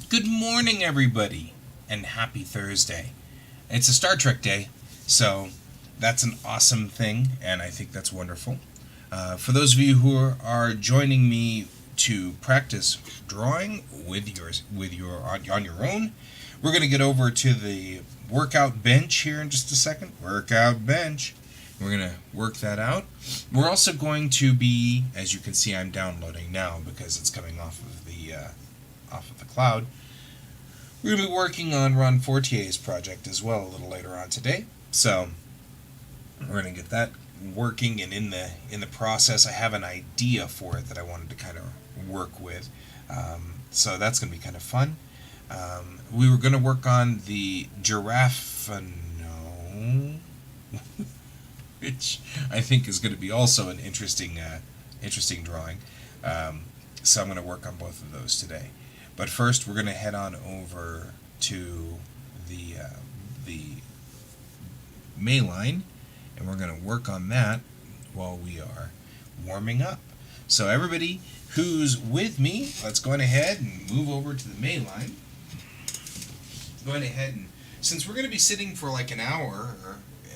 Good morning, everybody, and happy Thursday. It's a Star Trek day, so that's an awesome thing, and I think that's wonderful. For those of you who are joining me to practice drawing on your own, we're going to get over to the workout bench here in just a second. Workout bench. We're going to work that out. We're also going to be, as you can see, I'm downloading now because it's coming off of the cloud. We're going to be working on Ron Fortier's project as well a little later on today. So we're going to get that working, and in the process, I have an idea for it that I wanted to kind of work with. So that's going to be kind of fun. We were going to work on the giraffe, which I think is going to be also an interesting drawing. So I'm going to work on both of those today. But first, we're going to head on over to the May line, and we're going to work on that while we are warming up. So everybody who's with me, let's go ahead and move over to the May line. Go ahead and, since we're going to be sitting for like an hour,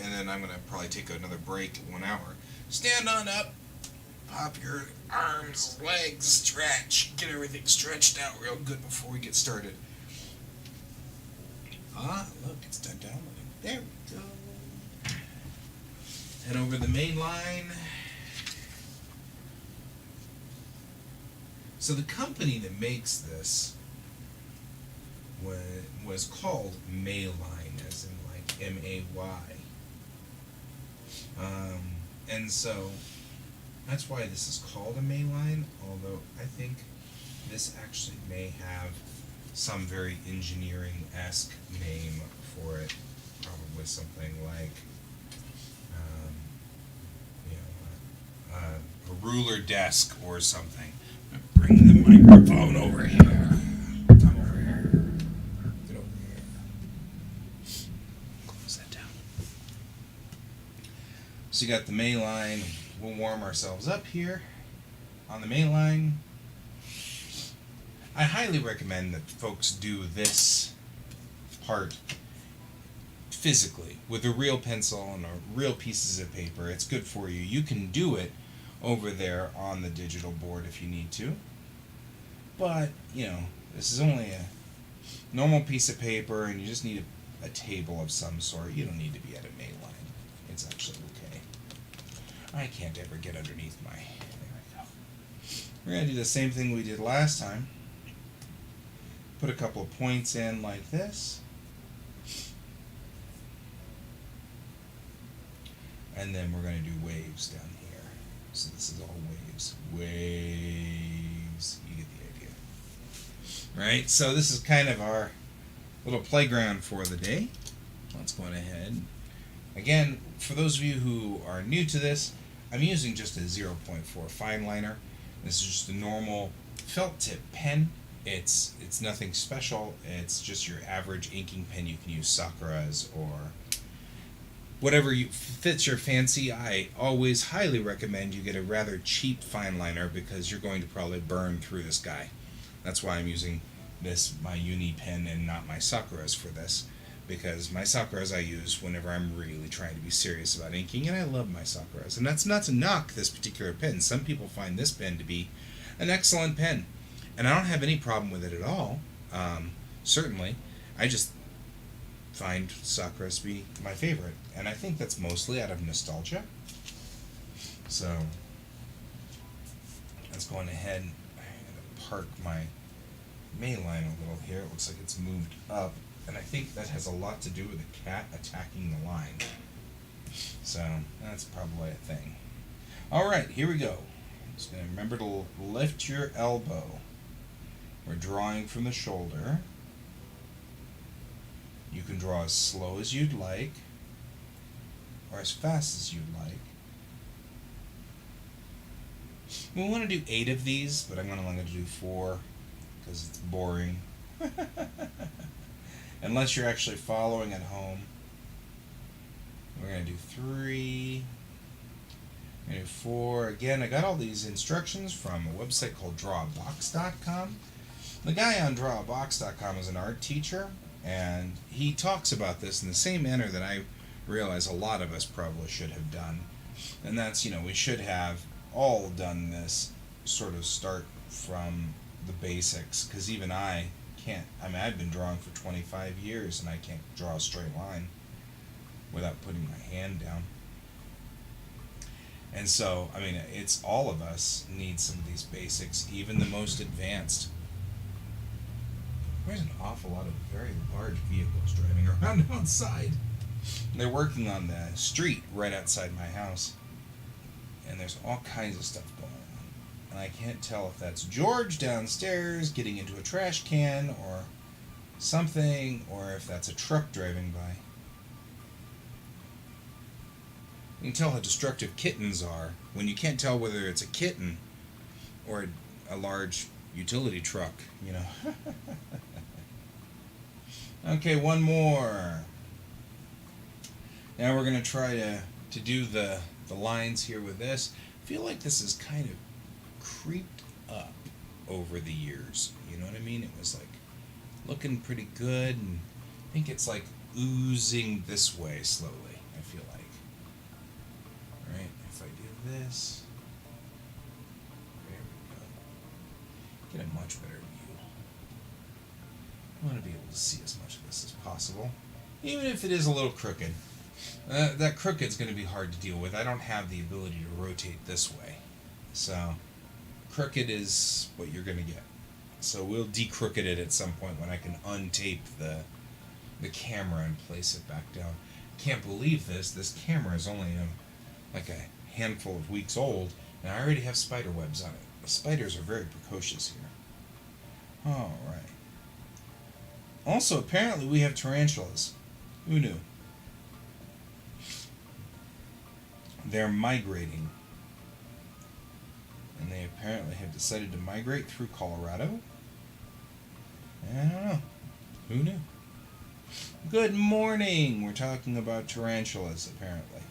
and then I'm going to probably take another break at 1 hour, stand on up. Pop your arms, legs, stretch. Get everything stretched out real good before we get started. Look, it's done downloading. There we go. Head over the main line. So the company that makes this was called Mayline, as in like M-A-Y. And so that's why this is called a May line, although I think this actually may have some very engineering-esque name for it. Probably something like, a ruler desk or something. Bring the microphone over here. Come over here. Get over here. Close that down. So you got the May line. We'll warm ourselves up here on the main line. I highly recommend that folks do this part physically with a real pencil and real pieces of paper. It's good for you. You can do it over there on the digital board if you need to. But, this is only a normal piece of paper, and you just need a table of some sort. You don't need to be at a main line. It's actually okay. I can't ever get underneath my... There we go. We're going to do the same thing we did last time. Put a couple of points in like this. And then we're going to do waves down here. So this is all waves. Waves. You get the idea. Right? So this is kind of our little playground for the day. Let's go on ahead. Again, for those of you who are new to this, I'm using just a 0.4 fine liner. This is just a normal felt tip pen. It's nothing special. It's just your average inking pen. You can use Sakura's or whatever fits your fancy. I always highly recommend you get a rather cheap fine liner because you're going to probably burn through this guy. That's why I'm using my uni pen and not my Sakura's for this. Because my Sakuras I use whenever I'm really trying to be serious about inking, and I love my Sakuras. And that's not to knock this particular pen. Some people find this pen to be an excellent pen, and I don't have any problem with it at all. Certainly, I just find Sakuras to be my favorite, and I think that's mostly out of nostalgia. So let's go on ahead. I'm gonna park my main line a little here. It looks like it's moved up. And I think that has a lot to do with the cat attacking the line. So, that's probably a thing. Alright, here we go. Just going to remember to lift your elbow. We're drawing from the shoulder. You can draw as slow as you'd like, or as fast as you'd like. We want to do 8 of these, but I'm going to do 4, because it's boring. Unless you're actually following at home. We're going to do 3. We're going to do 4. Again, I got all these instructions from a website called drawbox.com. The guy on drawabox.com is an art teacher, and he talks about this in the same manner that I realize a lot of us probably should have done. And that's, we should have all done this sort of start from the basics, because even I can't. I've been drawing for 25 years and I can't draw a straight line without putting my hand down. And so, it's all of us need some of these basics, even the most advanced. There's an awful lot of very large vehicles driving around outside. They're working on the street right outside my house. And there's all kinds of stuff going on. And I can't tell if that's George downstairs getting into a trash can or something, or if that's a truck driving by. You can tell how destructive kittens are when you can't tell whether it's a kitten or a large utility truck, Okay, one more. Now we're going to try to do the lines here with this. I feel like this is kind of creeped up over the years. You know what I mean? It was like looking pretty good, and I think it's like oozing this way slowly, I feel like. Right? If I do this, there we go. Get a much better view. I want to be able to see as much of this as possible, even if it is a little crooked. That crooked's going to be hard to deal with. I don't have the ability to rotate this way. So, crooked is what you're going to get. So we'll de-crooked it at some point when I can untape the camera and place it back down. Can't believe this. This camera is only like a handful of weeks old, and I already have spider webs on it. The spiders are very precocious here. Alright. Also, apparently we have tarantulas. Who knew? They're migrating. And they apparently have decided to migrate through Colorado. I don't know. Who knew? Good morning! We're talking about tarantulas, apparently.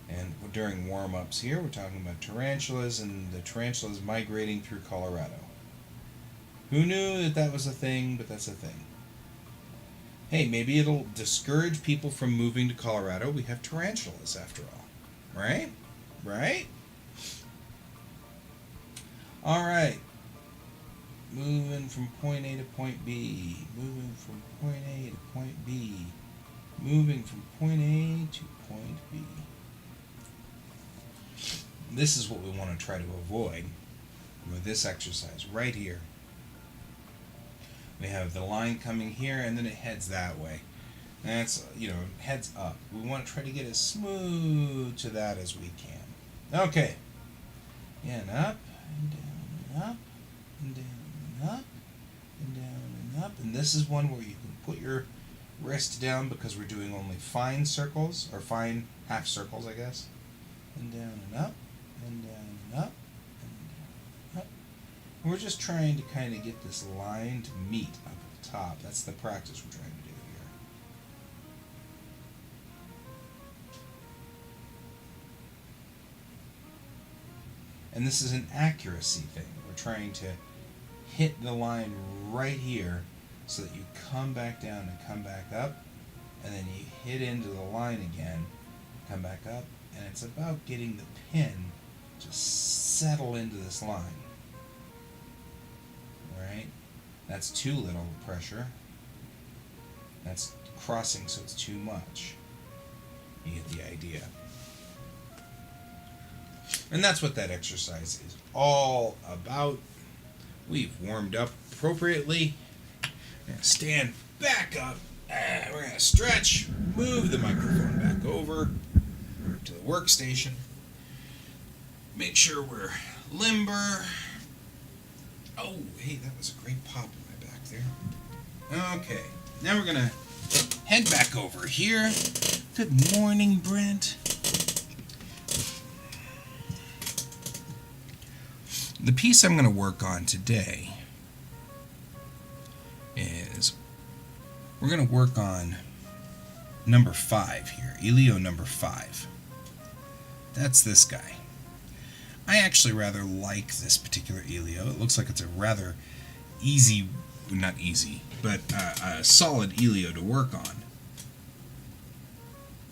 And during warm-ups here, we're talking about tarantulas and the tarantulas migrating through Colorado. Who knew that was a thing, but that's a thing. Hey, maybe it'll discourage people from moving to Colorado. We have tarantulas, after all. Right? Right? Alright. Moving from point A to point B. Moving from point A to point B. Moving from point A to point B. This is what we want to try to avoid with this exercise right here. We have the line coming here, and then it heads that way. That's, heads up. We want to try to get as smooth to that as we can. Okay. And up, and down, and up, and down, and up, and down, and up. And this is one where you can put your wrist down because we're doing only fine circles, or fine half circles, I guess. And down and up, and down and up, and down and up. We're just trying to kind of get this line to meet up at the top. That's the practice we're trying to do here. And this is an accuracy thing. We're trying to hit the line right here so that you come back down and come back up, and then you hit into the line again, come back up, and it's about getting the pin to settle into this line. Right? That's too little pressure. That's crossing, so it's too much. You get the idea. And that's what that exercise is all about. We've warmed up appropriately. We're going to stand back up. We're going to stretch, move the microphone back over to the workstation. Make sure we're limber. Oh, hey, that was a great pop in my back there. Okay, now we're going to head back over here. Good morning, Brent. The piece I'm going to work on today is we're going to work on number 5 here, Elio number 5. That's this guy. I actually rather like this particular Elio. It looks like it's a rather easy, not easy, but a solid Elio to work on.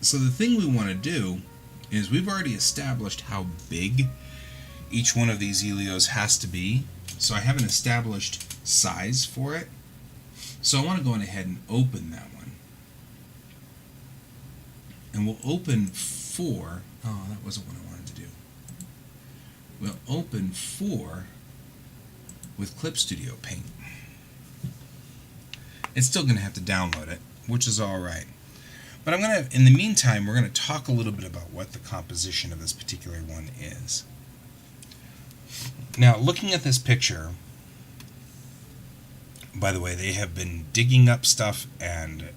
So the thing we want to do is we've already established how big each one of these Elios has to be. So I have an established size for it. So I want to go on ahead and open that one. And we'll open 4. Oh, that wasn't what I wanted to do. We'll open 4 with Clip Studio Paint. It's still going to have to download it, which is alright. But I'm going to, in the meantime, we're going to talk a little bit about what the composition of this particular one is. Now, looking at this picture, by the way, they have been digging up stuff and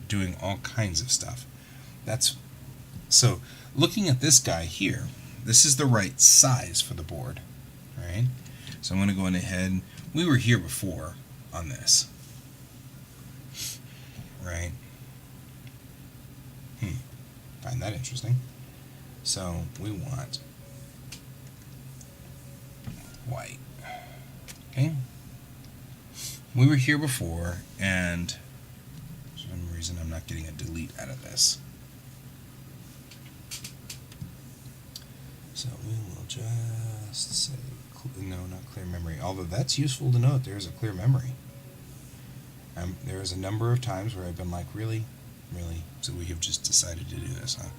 doing all kinds of stuff. So, looking at this guy here, this is the right size for the board, right? So I'm going to go on ahead. We were here before on this, right? Find that interesting. So we want white. Okay. We were here before, and for some reason I'm not getting a delete out of this. So we will just say, no, not clear memory. Although that's useful to note, there's a clear memory. There is a number of times where I've been like, really? Really? So we have just decided to do this, huh?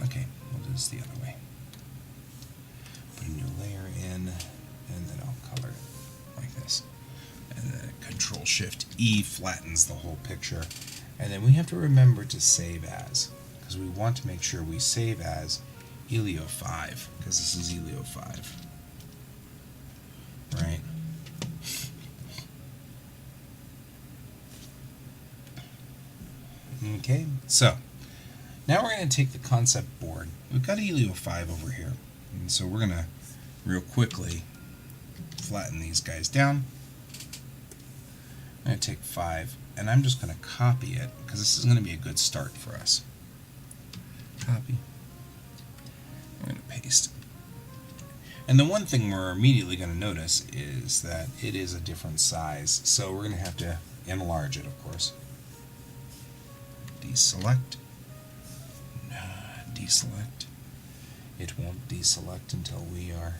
Okay, we'll do this the other way. Put a new layer in, and then I'll color it like this. And then Control-Shift-E flattens the whole picture. And then we have to remember to save as, because we want to make sure we save as Elio 5, because this is Elio 5. Right? Okay, so now we're going to take the concept board. We've got Elio 5 over here. And so we're going to real quickly flatten these guys down. I'm going to take 5, and I'm just going to copy it, because this is going to be a good start for us. Copy. We're going to paste. And the one thing we're immediately going to notice is that it is a different size, so we're going to have to enlarge it, of course. Deselect. Deselect. It won't deselect until we are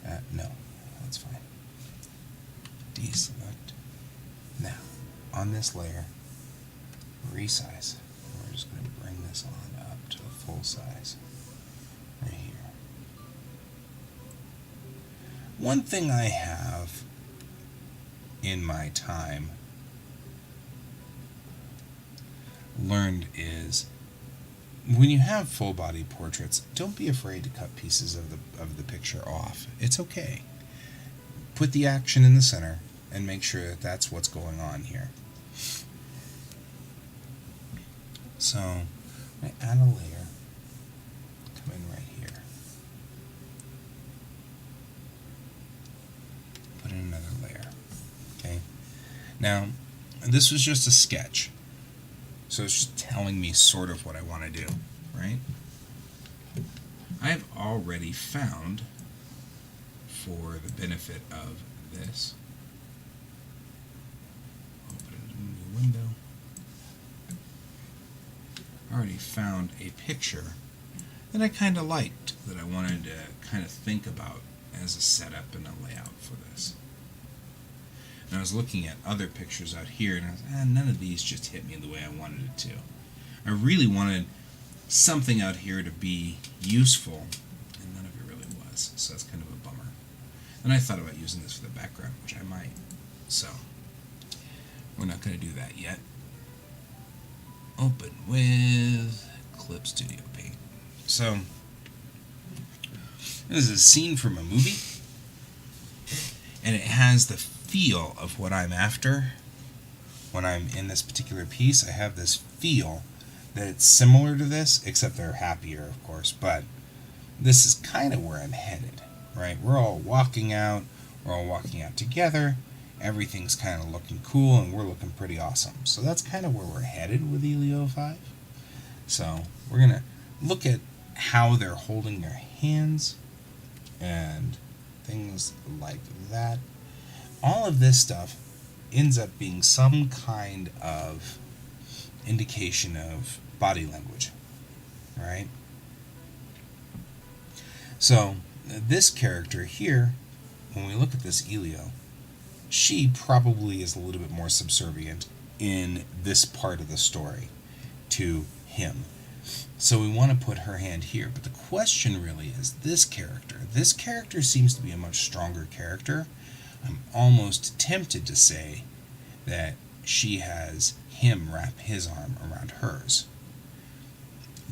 at, no, that's fine. Deselect. Now, on this layer, resize. We're just going to bring this on up to the full size. Right here. One thing I have in my time learned is when you have full body portraits, don't be afraid to cut pieces of the picture off. It's okay. Put the action in the center and make sure that that's what's going on here. So I'm going to add a layer, come in right here, put in another layer. Okay. Now this was just a sketch. So it's just telling me sort of what I want to do, right? I've already found, for the benefit of this, open a new window, I already found a picture that I kind of liked, that I wanted to kind of think about as a setup and a layout for this. And I was looking at other pictures out here, and I was, none of these just hit me the way I wanted it to. I really wanted something out here to be useful, and none of it really was, so that's kind of a bummer. And I thought about using this for the background, which I might, so we're not going to do that yet. Open with Clip Studio Paint. So, this is a scene from a movie, and it has the feel of what I'm after. When I'm in this particular piece, I have this feel that it's similar to this, except they're happier, of course, but this is kind of where I'm headed, right? We're all walking out together, everything's kind of looking cool, and we're looking pretty awesome. So that's kind of where we're headed with Elio 5. So we're going to look at how they're holding their hands and things like that. All of this stuff ends up being some kind of indication of body language, right? So this character here, when we look at this Elio, she probably is a little bit more subservient in this part of the story to him. So we want to put her hand here. But the question really is this character. This character seems to be a much stronger character. I'm almost tempted to say that she has him wrap his arm around hers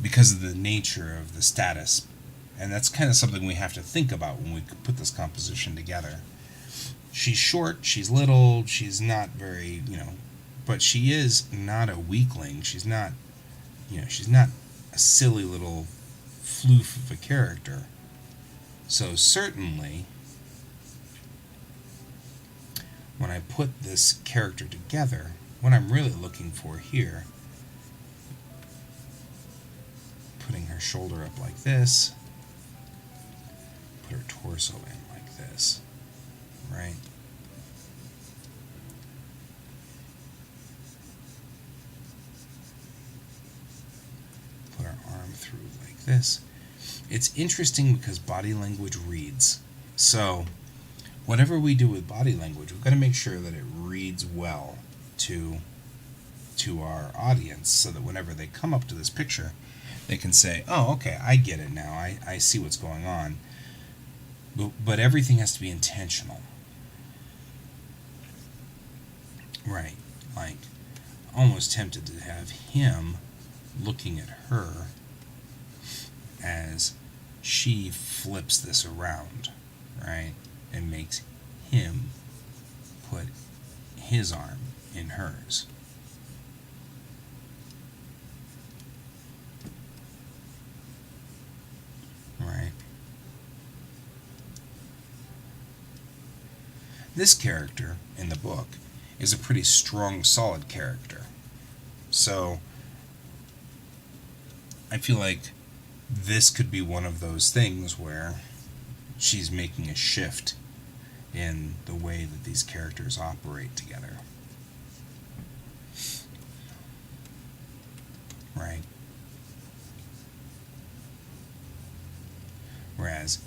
because of the nature of the status. And that's kind of something we have to think about when we put this composition together. She's short, she's little, she's not very, but she is not a weakling. She's not a silly little floof of a character. So certainly, when I put this character together, what I'm really looking for here, putting her shoulder up like this, put her torso in like this, right? Put our arm through like this. It's interesting because body language reads. So whatever we do with body language, we've got to make sure that it reads well to our audience so that whenever they come up to this picture, they can say, oh, okay, I get it now. I see what's going on. But everything has to be intentional. Right. Like, almost tempted to have him looking at her as she flips this around, right? And makes him put his arm in hers. Right? This character in the book is a pretty strong, solid character. So I feel like this could be one of those things where she's making a shift in the way that these characters operate together. Right? Whereas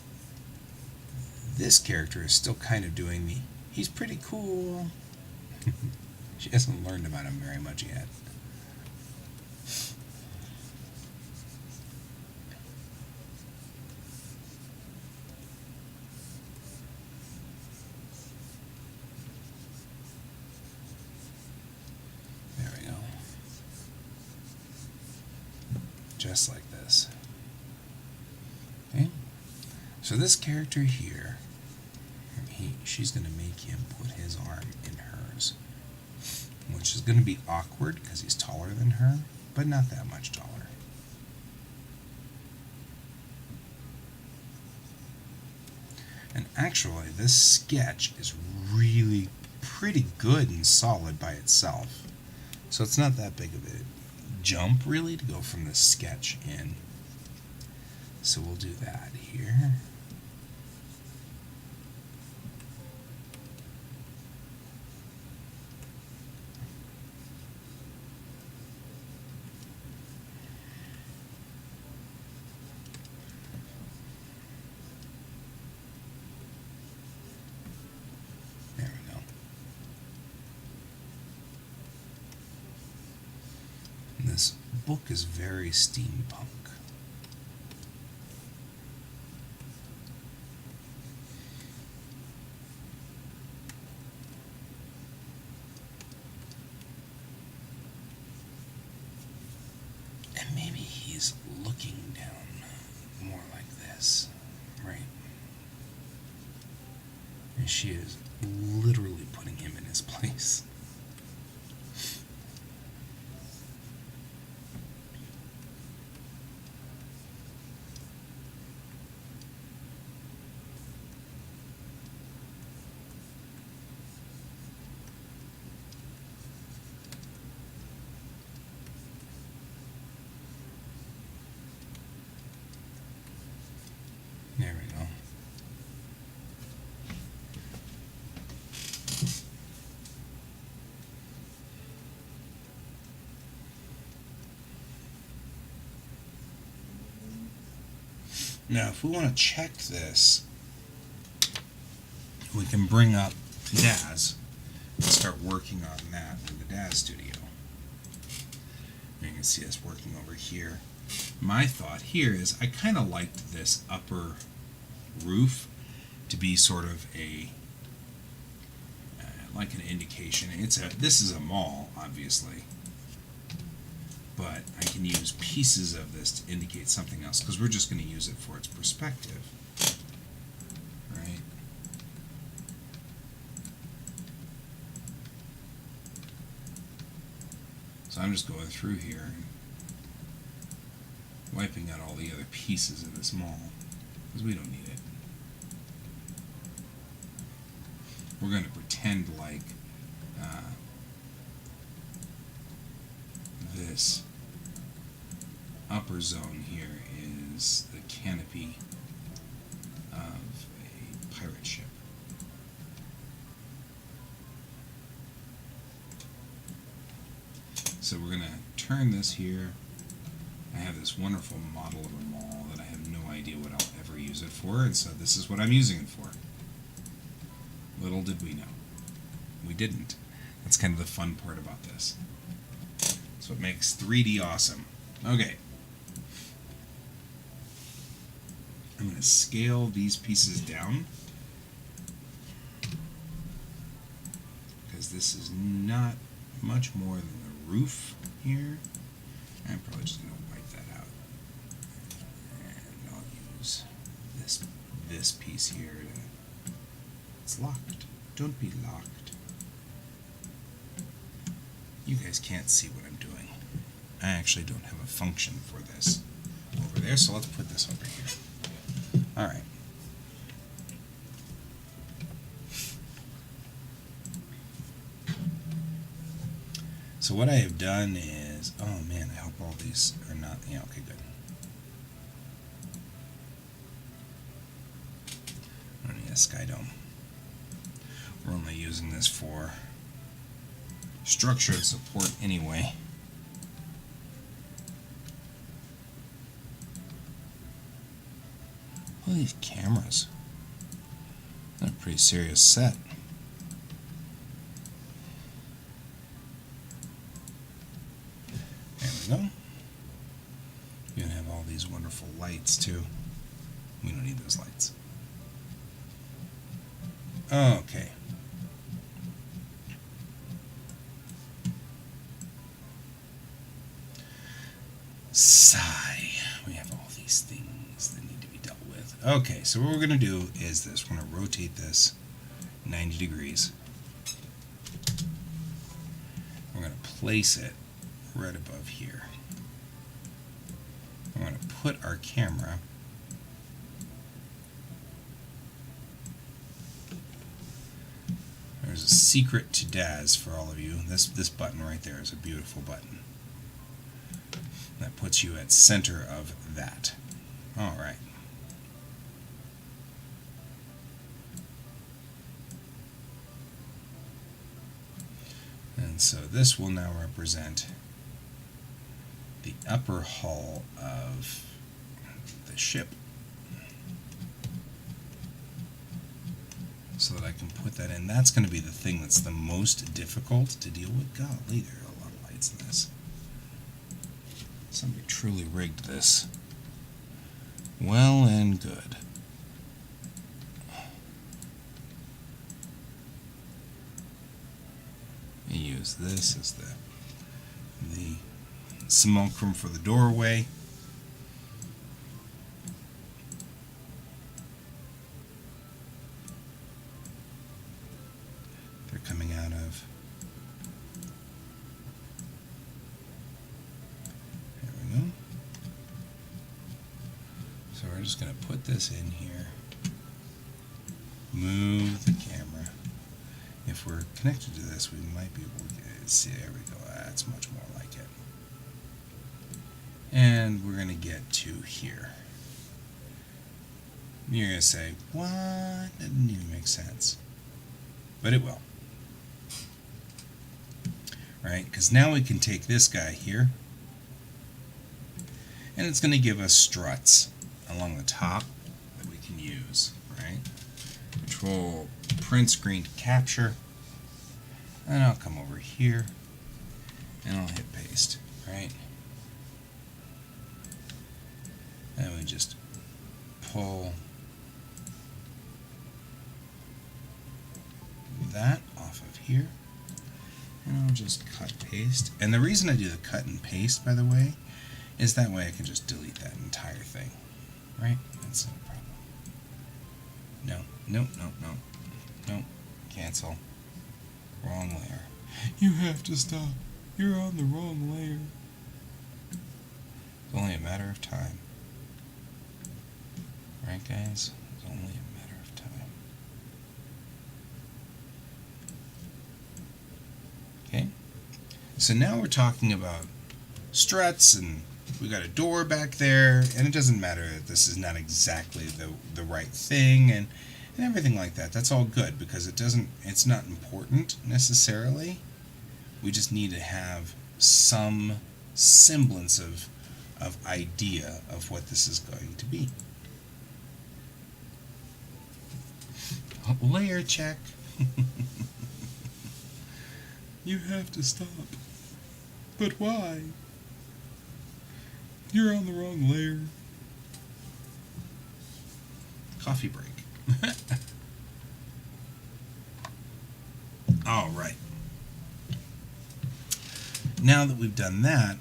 this character is still kind of doing the, he's pretty cool. She hasn't learned about him very much yet. There we go. Just like this. Okay? So this character here, she's going to make him put his arm in hers, which is going to be awkward because he's taller than her, but not that much taller. And actually, this sketch is really pretty good and solid by itself. So it's not that big of a jump, really, to go from this sketch in. So we'll do that here. There we go. And this book is very steampunk. And maybe he's looking down more like this, right? And she is literally putting him in his place. Now, if we want to check this, we can bring up DAZ and start working on that in the DAZ studio. And you can see us working over here. My thought here is I kind of liked this upper roof to be sort of a like an indication. This is a mall, obviously, but I can use pieces of this to indicate something else because we're just going to use it for its perspective, right? So I'm just going through here and wiping out all the other pieces of this mall because we don't need it. We're going to pretend like this upper zone here is the canopy of a pirate ship. So we're going to turn this here. I have this wonderful model of a mall that I have no idea what I'll ever use it for, and so this is what I'm using it for. Little did we know. We didn't. That's kind of the fun part about this. That's what makes 3D awesome. Okay. I'm going to scale these pieces down because this is not much more than the roof here. I'm probably just going to wipe that out. And I'll use this piece here to... It's locked. Don't be locked. You guys can't see what I'm doing. I actually don't have a function for this over there, so let's put this over here. Alright. So what I have done is, oh man, I hope all these are not, yeah, okay, good. I don't need a sky dome. We're only using this for structure and support anyway. All these cameras. They're a pretty serious set. There we go. You're gonna have all these wonderful lights too. We don't need those lights. Okay. Sigh. We have all these things that need to be dealt with. Okay, so what we're going to do is this. We're going to rotate this 90 degrees. We're going to place it right above here. We're going to put our camera There's a secret to DAZ for all of you. This button right there is a beautiful button. That puts you at center of that. Alright. And so this will now represent the upper hull of the ship. So that I can put that in. That's going to be the thing that's the most difficult to deal with. Golly, there are a lot of lights in this. Somebody truly rigged this. Well and good. And use this as the simulacrum for the doorway. They're coming out of. There we go. So we're just going to put this in here. Move the camera. If we're connected to this, we might be able to see. There we go. That's much more like it. And we're going to get to here. You're going to say, what? That didn't even make sense. But it will. Right? Because now we can take this guy here, and it's going to give us struts along the top that we can use, right? Control print screen to capture. And I'll come over here and I'll hit paste, right? And we just pull that off of here. And I'll just cut paste. And the reason I do the cut and paste, by the way, is that way I can just delete that entire thing. Right? That's no problem. No. Cancel. Wrong layer. You have to stop. You're on the wrong layer. It's only a matter of time. Right, guys? It's only a matter of time. Okay? So now we're talking about struts, and we got a door back there, and it doesn't matter that this is not exactly the right thing, and everything like that. That's all good, because it's not important necessarily. We just need to have some semblance of idea of what this is going to be. Layer check. You have to stop. But why? You're on the wrong layer. Coffee break. All right. Now that we've done that,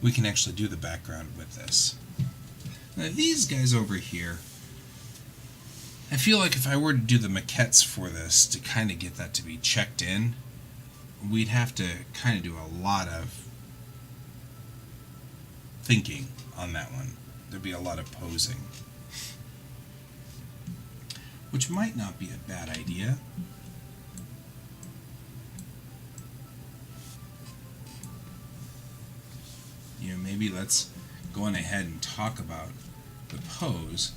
we can actually do the background with this. Now these guys over here, I feel like if I were to do the maquettes for this to kind of get that to be checked in, we'd have to kind of do a lot of thinking on that one. There'd be a lot of posing, which might not be a bad idea. You know, maybe let's go on ahead and talk about the pose.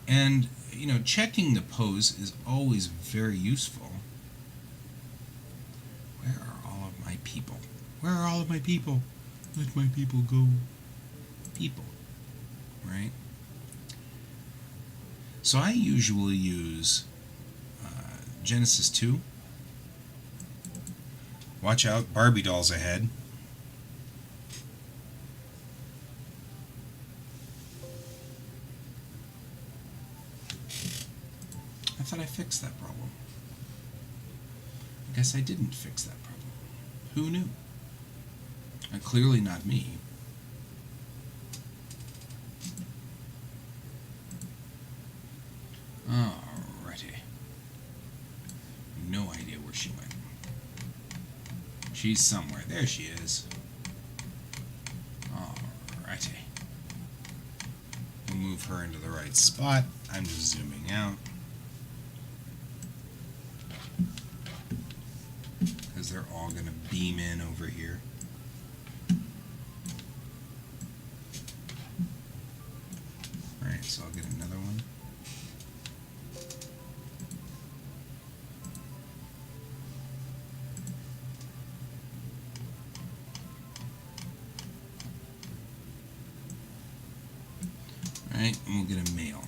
And, you know, checking the pose is always very useful. Where are all of my people? Where are all of my people? Let my people go. People. Right? So I usually use Genesis 2. Watch out, Barbie dolls ahead. I thought I fixed that problem. I guess I didn't fix that problem. Who knew? Clearly not me. Alrighty. No idea where she went. She's somewhere. There she is. Alrighty. We'll move her into the right spot. I'm just zooming out. Because they're all going to beam in over here. Alright, so I'll get another one. Alright, and we'll get a male.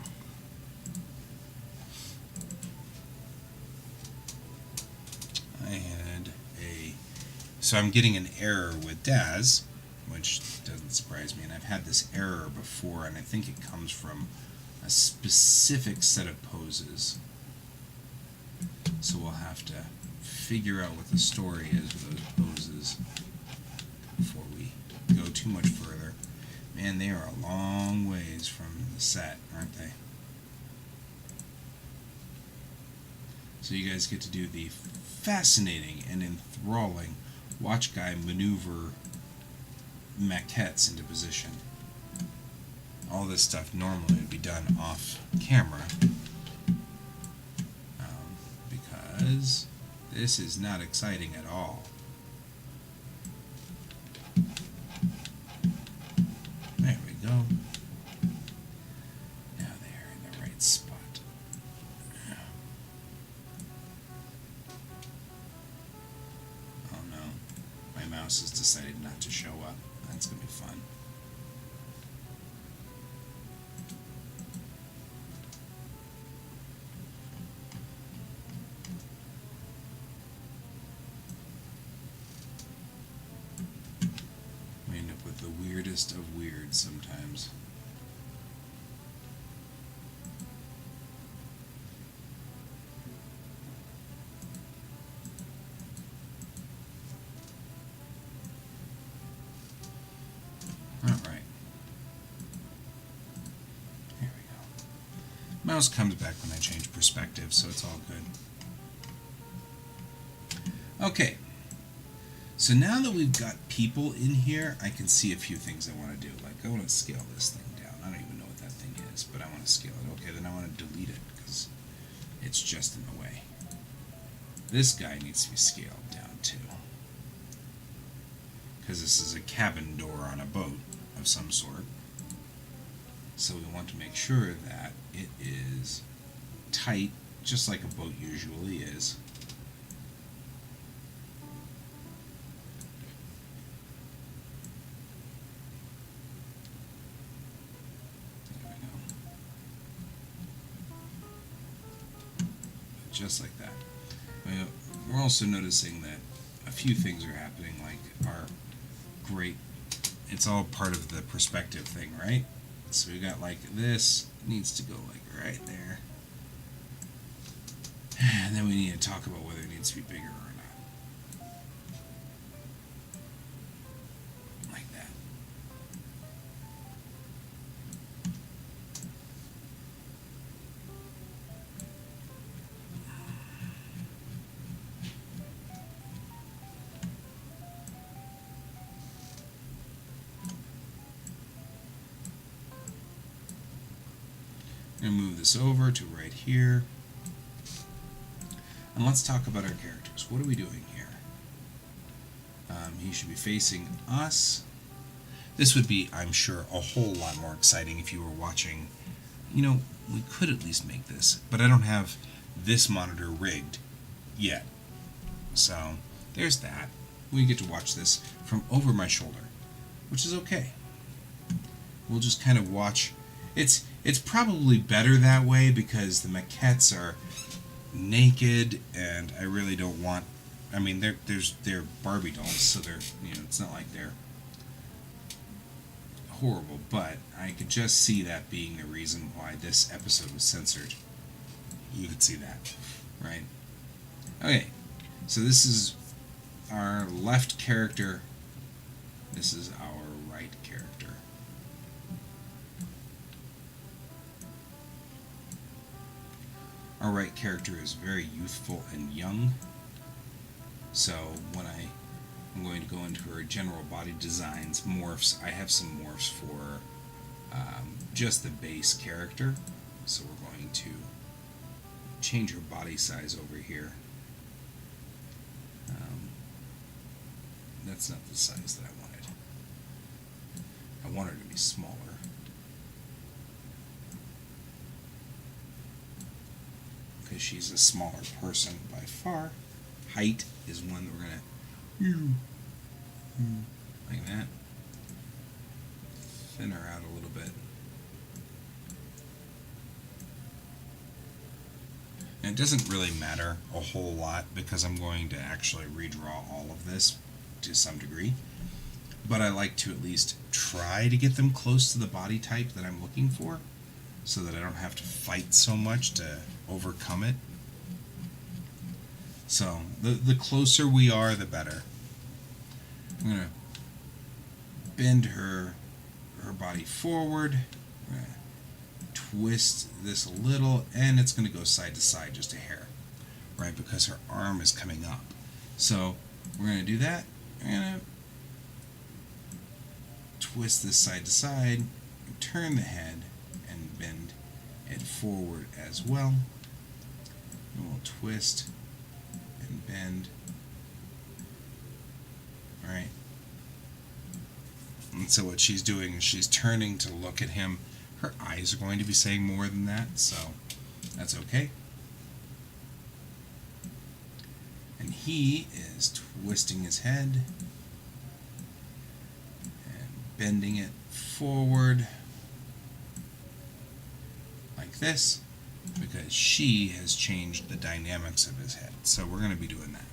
So I'm getting an error with Daz, which doesn't surprise me, and I've had this error before, and I think it comes from a specific set of poses. So we'll have to figure out what the story is with those poses before we go too much further. Man, they are a long ways from the set, aren't they? So you guys get to do the fascinating and enthralling watch guy maneuver maquettes into position. All this stuff normally would be done off camera because this is not exciting at all. There we go. Now they're in the right spot. Oh no, my mouse has decided not to show up. That's going to be fun. weirdest of weird sometimes. Alright. Here we go. Mouse comes back when I change perspective, so it's all good. Okay. So now that we've got people in here, I can see a few things I want to do. Like, I want to scale this thing down. I don't even know what that thing is, but I want to scale it. Okay, then I want to delete it because it's just in the way. This guy needs to be scaled down too, because this is a cabin door on a boat of some sort. So we want to make sure that it is tight, just like a boat usually is. Just like that. We're also noticing that a few things are happening, like our great, it's all part of the perspective thing, right? So we got like this needs to go like right there. And then we need to talk about whether it needs to be bigger or not. Like that. I'm going to move this over to right here. And let's talk about our characters. What are we doing here? He should be facing us. This would be, I'm sure, a whole lot more exciting if you were watching. You know, we could at least make this, but I don't have this monitor rigged yet. So, there's that. We get to watch this from over my shoulder, which is okay. We'll just kind of watch. It's probably better that way because the maquettes are naked, and I really don't want. I mean, they're Barbie dolls, so they're, you know, it's not like they're horrible, but I could just see that being the reason why this episode was censored. You could see that, right? Okay, so this is our left character. This is our right character. Our right character is very youthful and young. So when I'm going to go into her general body designs, morphs, I have some morphs for just the base character. So we're going to change her body size over here. That's not the size that I wanted. I want her to be smaller. Because she's a smaller person by far. Height is one that we're going to, like that. Thin her out a little bit. And it doesn't really matter a whole lot because I'm going to actually redraw all of this to some degree. But I like to at least try to get them close to the body type that I'm looking for, so that I don't have to fight so much to overcome it. So, the closer we are, the better. I'm going to bend her body forward. I'm going to twist this a little, and it's going to go side to side just a hair, right? Because her arm is coming up. So, we're going to do that. I'm going to twist this side to side, turn the head, and bend it forward as well. And we'll twist and bend. Alright. And so what she's doing is she's turning to look at him. Her eyes are going to be saying more than that, so that's okay. And he is twisting his head and bending it forward like this, because she has changed the dynamics of his head. So we're going to be doing that.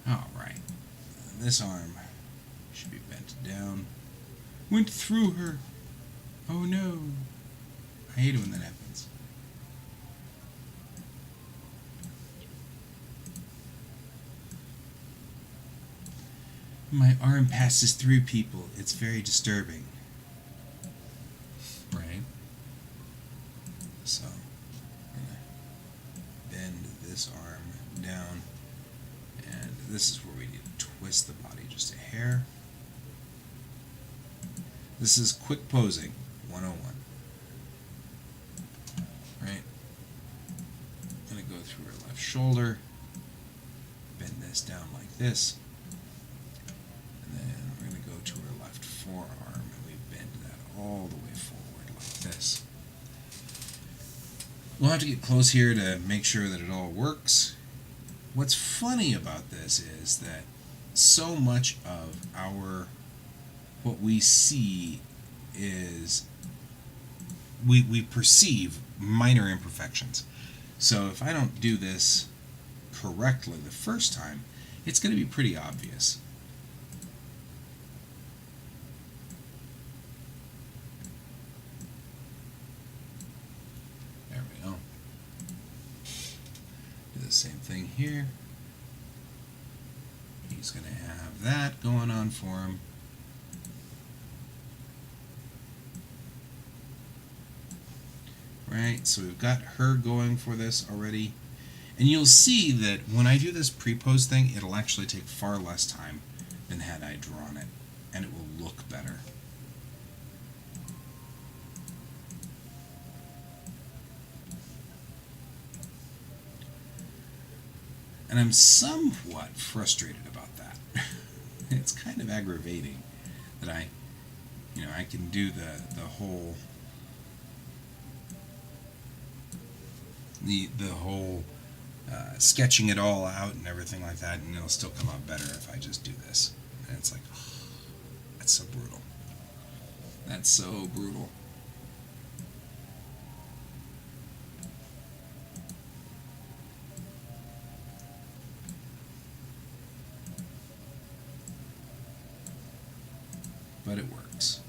Alright. This arm should be bent down. went through her. Oh no. I hate it when that happens. My arm passes through people. It's very disturbing. Right? So, I'm going to bend this arm down. And this is where we need to twist the body just a hair. This is quick posing 101. Right? I'm going to go through her left shoulder. Bend this down like this. And then we're going to go to her left forearm and we bend that all the way forward like this. We'll have to get close here to make sure that it all works. What's funny about this is that so much of what we see is we perceive minor imperfections. So if I don't do this correctly the first time, it's going to be pretty obvious. There we go. Do the same thing here. He's going to have that going on for him. Right, so we've got her going for this already. And you'll see that when I do this pre-pose thing, it'll actually take far less time than had I drawn it. And it will look better. And I'm somewhat frustrated about that. It's kind of aggravating that I can do the whole sketching it all out and everything like that, and it'll still come out better if I just do this. And it's like, oh, that's so brutal. That's so brutal. But it works.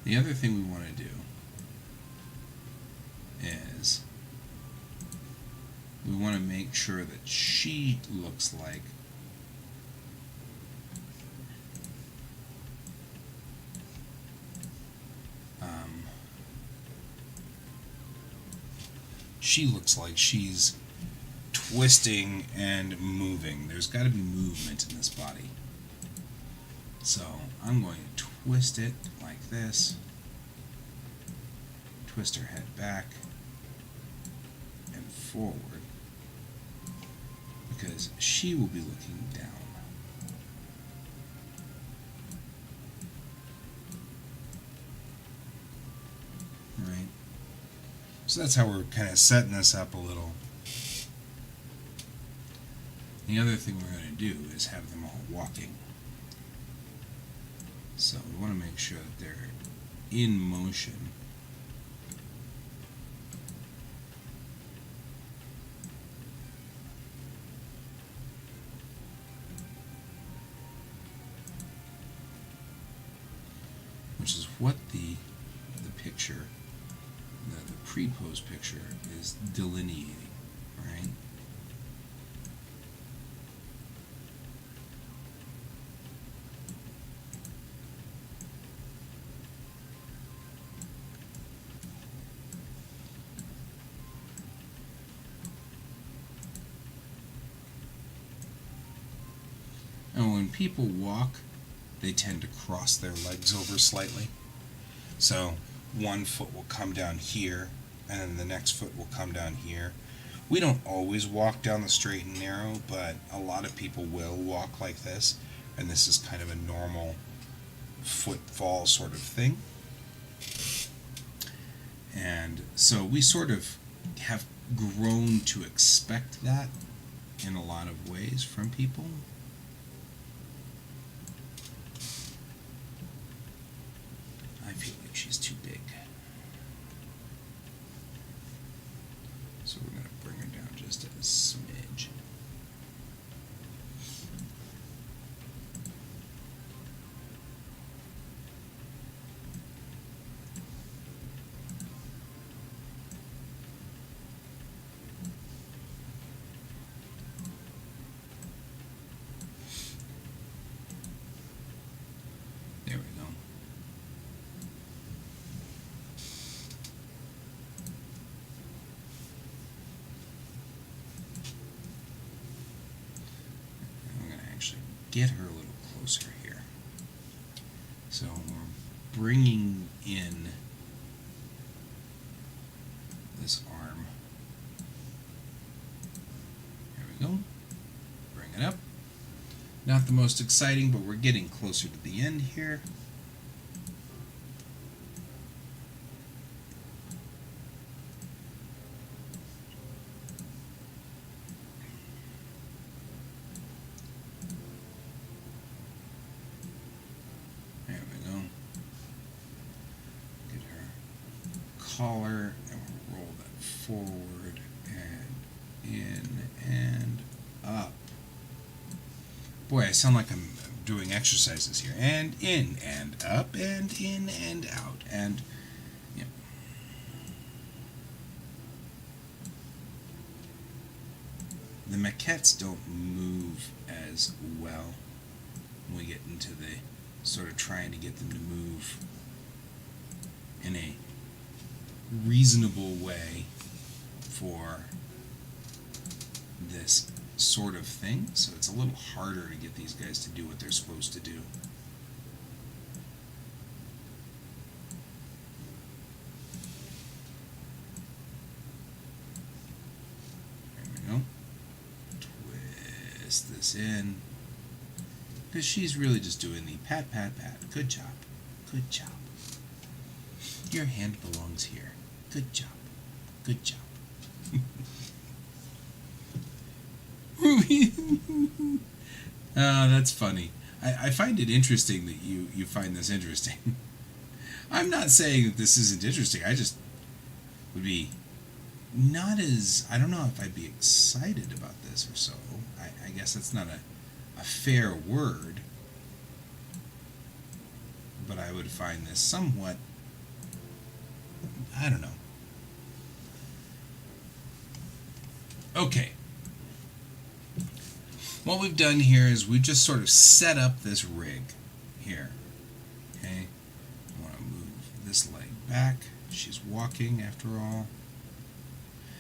The other thing we want to do is we want to make sure that she looks like she's twisting and moving. There's got to be movement in this body. So I'm going to twist it like this. Twist her head back and forward because she will be looking down. Right? So that's how we're kind of setting this up a little. The other thing we're going to do is have them all walking. So we want to make sure that they're in motion. Which is what the picture, the pre-pose picture is delineating, right? And when people walk, they tend to cross their legs over slightly. So one foot will come down here, and then the next foot will come down here. We don't always walk down the straight and narrow, but a lot of people will walk like this, and this is kind of a normal footfall sort of thing. And so we sort of have grown to expect that in a lot of ways from people. So we're going to bring her down just a smidge. There we go. I'm going to actually get her a little closer here. So we're bringing in this arm. There we go. Bring it up. Not the most exciting, but we're getting closer to the end here. There we go. Get her collar, and we'll roll that forward and in and up. Boy, I sound like I'm doing exercises here. And in and up and in and out. And, yeah. The maquettes don't move as well when we get into the sort of trying to get them to move in a reasonable way for this sort of thing, so it's a little harder to get these guys to do what they're supposed to do. There we go. Twist this in, because she's really just doing the pat, pat, pat. Good job. Good job. Your hand belongs here. Good job. Good job. Oh, that's funny. I find it interesting that you find this interesting. I'm not saying that this isn't interesting. I just would be not as... I don't know if I'd be excited about this or so. I guess that's not a fair word. But I would find this somewhat... I don't know. Okay. What we've done here is we've just sort of set up this rig here. Okay? I want to move this leg back. She's walking after all.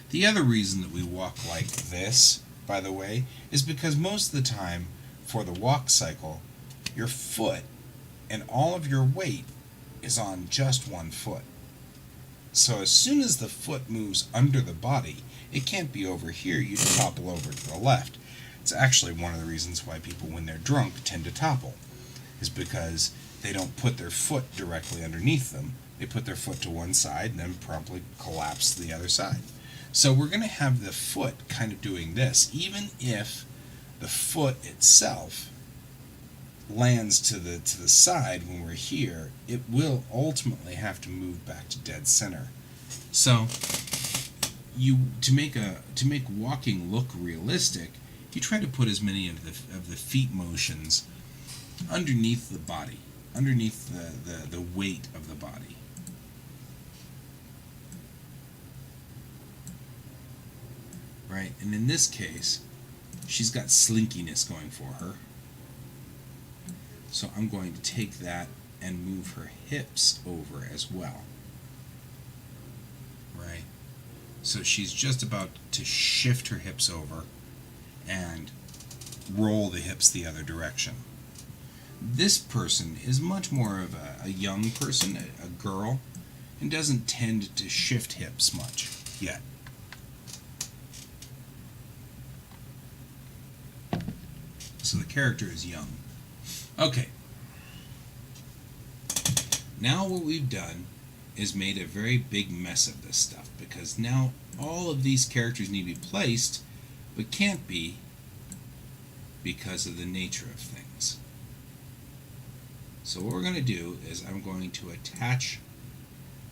The other reason that we walk like this, by the way, is because most of the time for the walk cycle, your foot and all of your weight is on just one foot. So as soon as the foot moves under the body, it can't be over here. You topple over to the left. It's actually one of the reasons why people, when they're drunk, tend to topple, is because they don't put their foot directly underneath them. They put their foot to one side and then promptly collapse to the other side. So we're going to have the foot kind of doing this. Even if the foot itself lands to the side when we're here, it will ultimately have to move back to dead center. So to make walking look realistic, you try to put as many of the feet motions underneath the body, underneath the weight of the body. Right? And in this case, she's got slinkiness going for her. So I'm going to take that and move her hips over as well. Right? So she's just about to shift her hips over and roll the hips the other direction. This person is much more of a young person, a girl, and doesn't tend to shift hips much yet. So the character is young. Okay. Now what we've done is made a very big mess of this stuff, because now all of these characters need to be placed, but can't be because of the nature of things. So what we're going to do is I'm going to attach,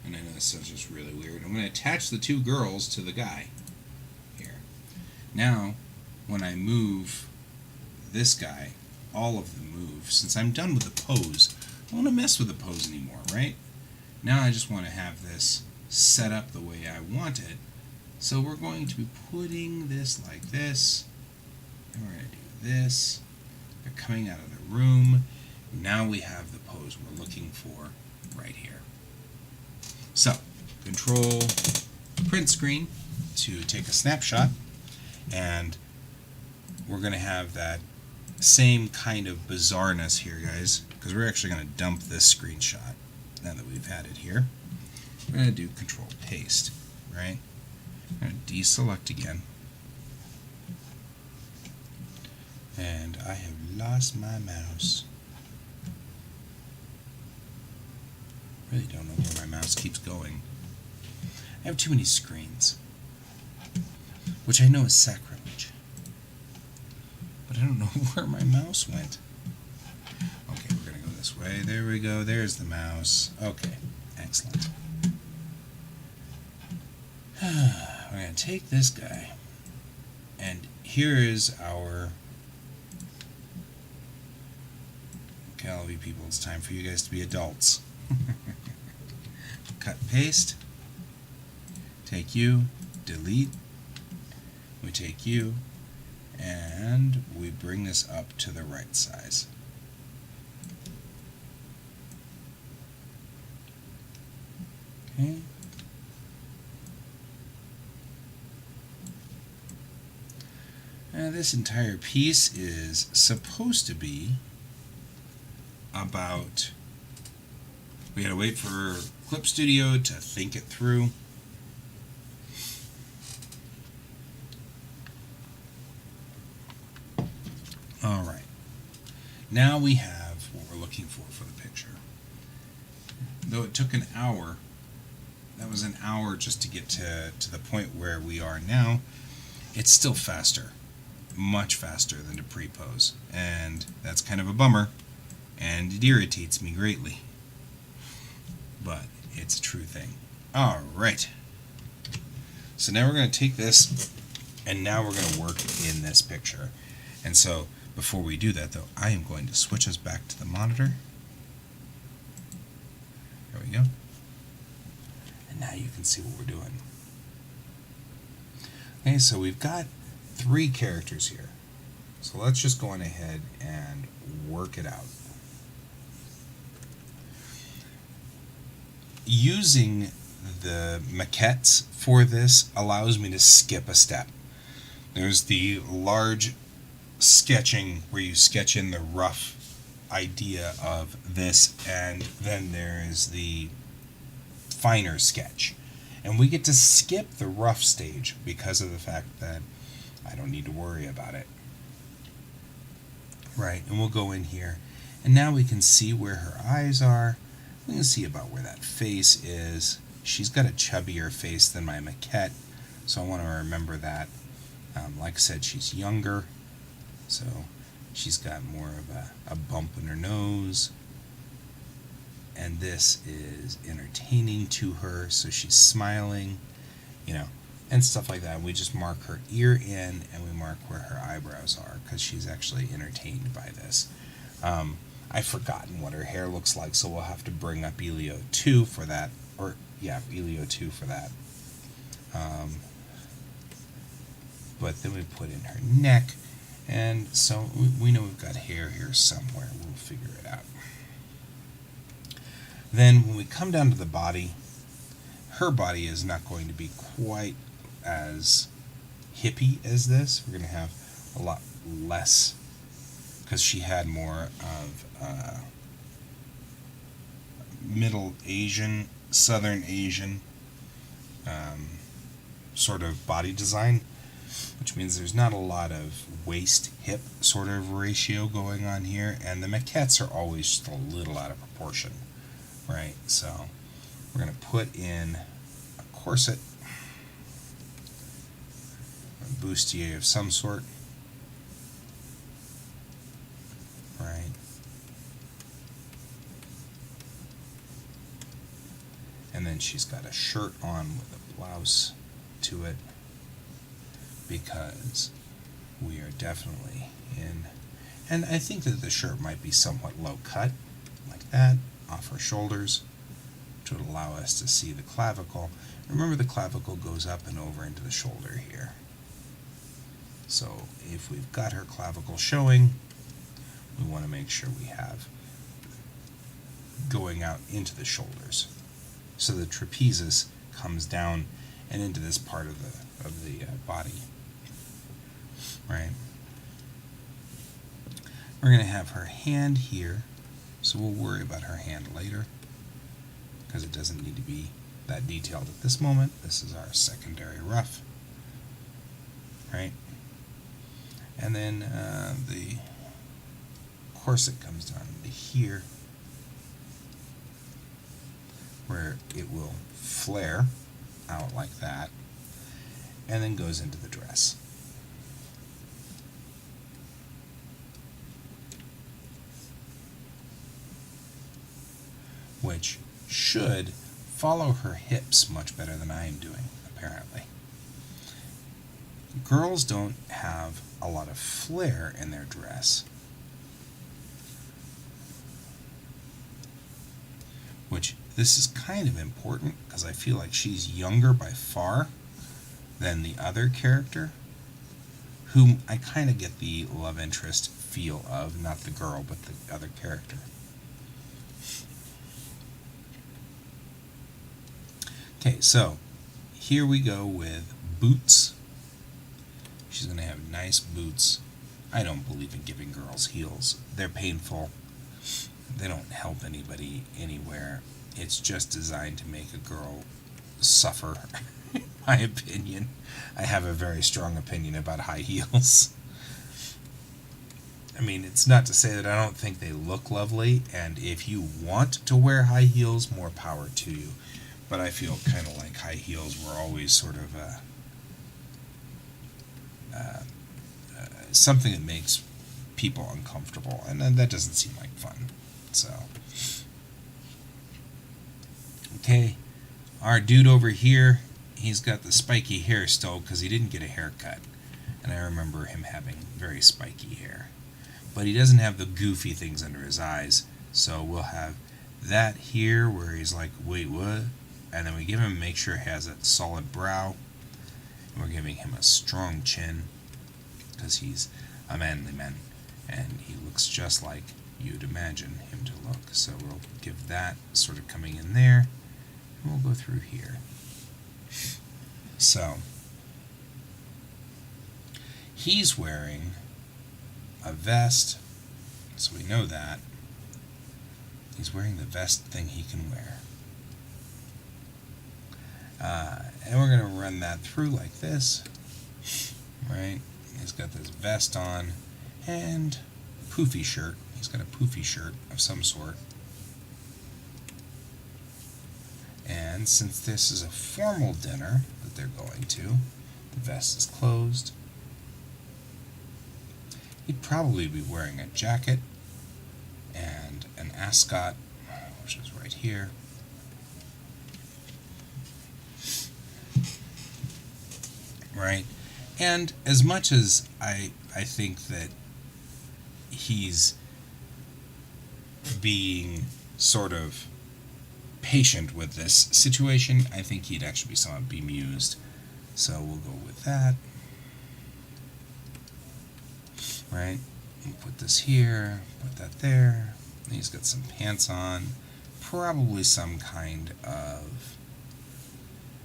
and I know this sounds just really weird, I'm going to attach the two girls to the guy. Now, when I move this guy, all of them move. Since I'm done with the pose, I don't want to mess with the pose anymore, right? Now I just want to have this set up the way I want it. So we're going to be putting this like this, and we're going to do this. They're coming out of the room. Now we have the pose we're looking for right here. So, control print screen to take a snapshot, and we're going to have that same kind of bizarreness here, guys, because we're actually going to dump this screenshot now that we've had it here. We're going to do control paste, right? I'm going to deselect again. And I have lost my mouse. Really don't know where my mouse keeps going. I have too many screens, which I know is sacrilege. But I don't know where my mouse went. Okay, we're going to go this way. There we go. There's the mouse. Okay, excellent. We're going to take this guy, and here is our... Okay, all of you people, it's time for you guys to be adults. Cut, paste. Take you, delete. We take you, and we bring this up to the right size. Okay. Now this entire piece is supposed to be about... We gotta wait for Clip Studio to think it through. Alright. Now we have what we're looking for the picture. Though it took an hour, that was an hour just to get to the point where we are now, it's still faster. Much faster than to pre-pose. And that's kind of a bummer, and it irritates me greatly. But it's a true thing. Alright. So now we're going to take this, and now we're going to work in this picture. And so, before we do that though, I am going to switch us back to the monitor. There we go. And now you can see what we're doing. Okay, so we've got 3 characters here. So let's just go on ahead and work it out. Using the maquettes for this allows me to skip a step. There's the large sketching where you sketch in the rough idea of this, and then there is the finer sketch. And we get to skip the rough stage because of the fact that I don't need to worry about it. Right, and we'll go in here, and now we can see where her eyes are. We can see about where that face is. She's got a chubbier face than my maquette, so I want to remember that. Like I said, she's younger, so she's got more of a bump in her nose. And this is entertaining to her, so she's smiling, you know, and stuff like that. We just mark her ear in, and we mark where her eyebrows are, because she's actually entertained by this. I've forgotten what her hair looks like, so we'll have to bring up Elio 2 for that. Or, yeah, Elio 2 for that. But then we put in her neck, and so we know we've got hair here somewhere. We'll figure it out. Then when we come down to the body, her body is not going to be quite as hippie as this. We're going to have a lot less, because she had more of Middle Asian, Southern Asian sort of body design, which means there's not a lot of waist-hip sort of ratio going on here, and the maquettes are always just a little out of proportion, right? So we're going to put in a corset, a bustier of some sort, right? And then she's got a shirt on with a blouse to it. because we are definitely in. And I think that the shirt might be somewhat low cut, like that, off her shoulders, to allow us to see the clavicle. Remember, the clavicle goes up and over into the shoulder here. So if we've got her clavicle showing, we want to make sure we have going out into the shoulders. So the trapezius comes down and into this part of the body. Right? We're going to have her hand here, so we'll worry about her hand later, because it doesn't need to be that detailed at this moment. This is our secondary ruff. Right? And then the corset comes down into here, where it will flare out like that, and then goes into the dress. Which should follow her hips much better than I am doing, apparently. Girls don't have a lot of flare in their dress, which this is kind of important because I feel like she's younger by far than the other character, whom I kind of get the love interest feel of, not the girl, but the other character. Okay, so here we go with boots. She's going to have nice boots. I don't believe in giving girls heels. They're painful. They don't help anybody anywhere. It's just designed to make a girl suffer, in my opinion. I have a very strong opinion about high heels. I mean, it's not to say that I don't think they look lovely, and if you want to wear high heels, more power to you. But I feel kind of like high heels were always sort of something that makes people uncomfortable, and that doesn't seem like fun. So, okay, our dude over here, he's got the spiky hair still because he didn't get a haircut, and I remember him having very spiky hair. But he doesn't have the goofy things under his eyes, so we'll have that here where he's like, wait, what? And then we give him, make sure he has a solid brow, and we're giving him a strong chin because he's a manly man, and he looks just like you'd imagine him to look. So we'll give that sort of coming in there, and we'll go through here. So he's wearing a vest, so we know that he's wearing the vest thing he can wear. And we're going to run that through like this, right? He's got this vest on and poofy shirt. He's got a poofy shirt of some sort. And since this is a formal dinner that they're going to, the vest is closed. He'd probably be wearing a jacket and an ascot, which is right here. Right? And as much as I think that he's being sort of patient with this situation, I think he'd actually be somewhat bemused. So we'll go with that. Right? We'll put this here, put that there. He's got some pants on, probably some kind of,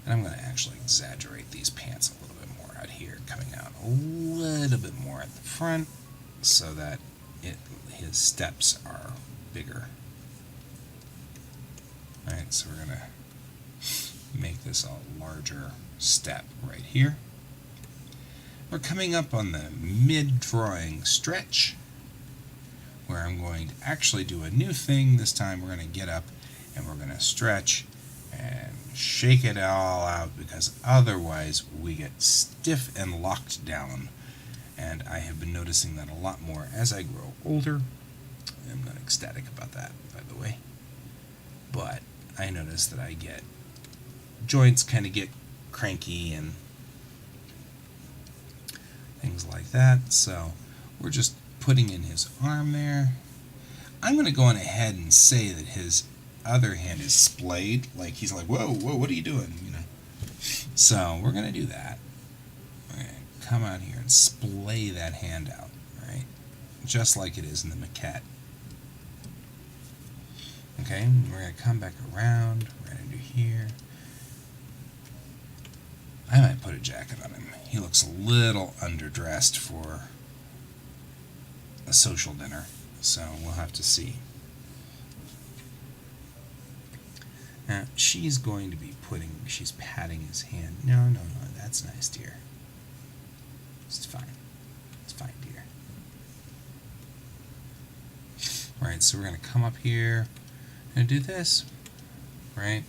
and I'm going to actually exaggerate these pants a little bit more out here, coming out a little bit more at the front so that his steps are bigger. Alright, so we're going to make this a larger step right here. We're coming up on the mid-drawing stretch, where I'm going to actually do a new thing. This time we're going to get up and we're going to stretch and shake it all out, because otherwise we get stiff and locked down. And I have been noticing that a lot more as I grow older. I'm not ecstatic about that, by the way. But I notice that I get joints kind of get cranky and things like that. So we're just putting in his arm there. I'm going to go on ahead and say that his other hand is splayed, like he's like, whoa, what are you doing? So we're going to do that. We're going to come out here and splay that hand out, right? Just like it is in the maquette. Okay, we're going to come back around, right into here. I might put a jacket on him. He looks a little underdressed for a social dinner, so we'll have to see. Now, she's going to be she's patting his hand. No, that's nice, dear. It's fine. It's fine, dear. Alright, so we're going to come up here and do this, right?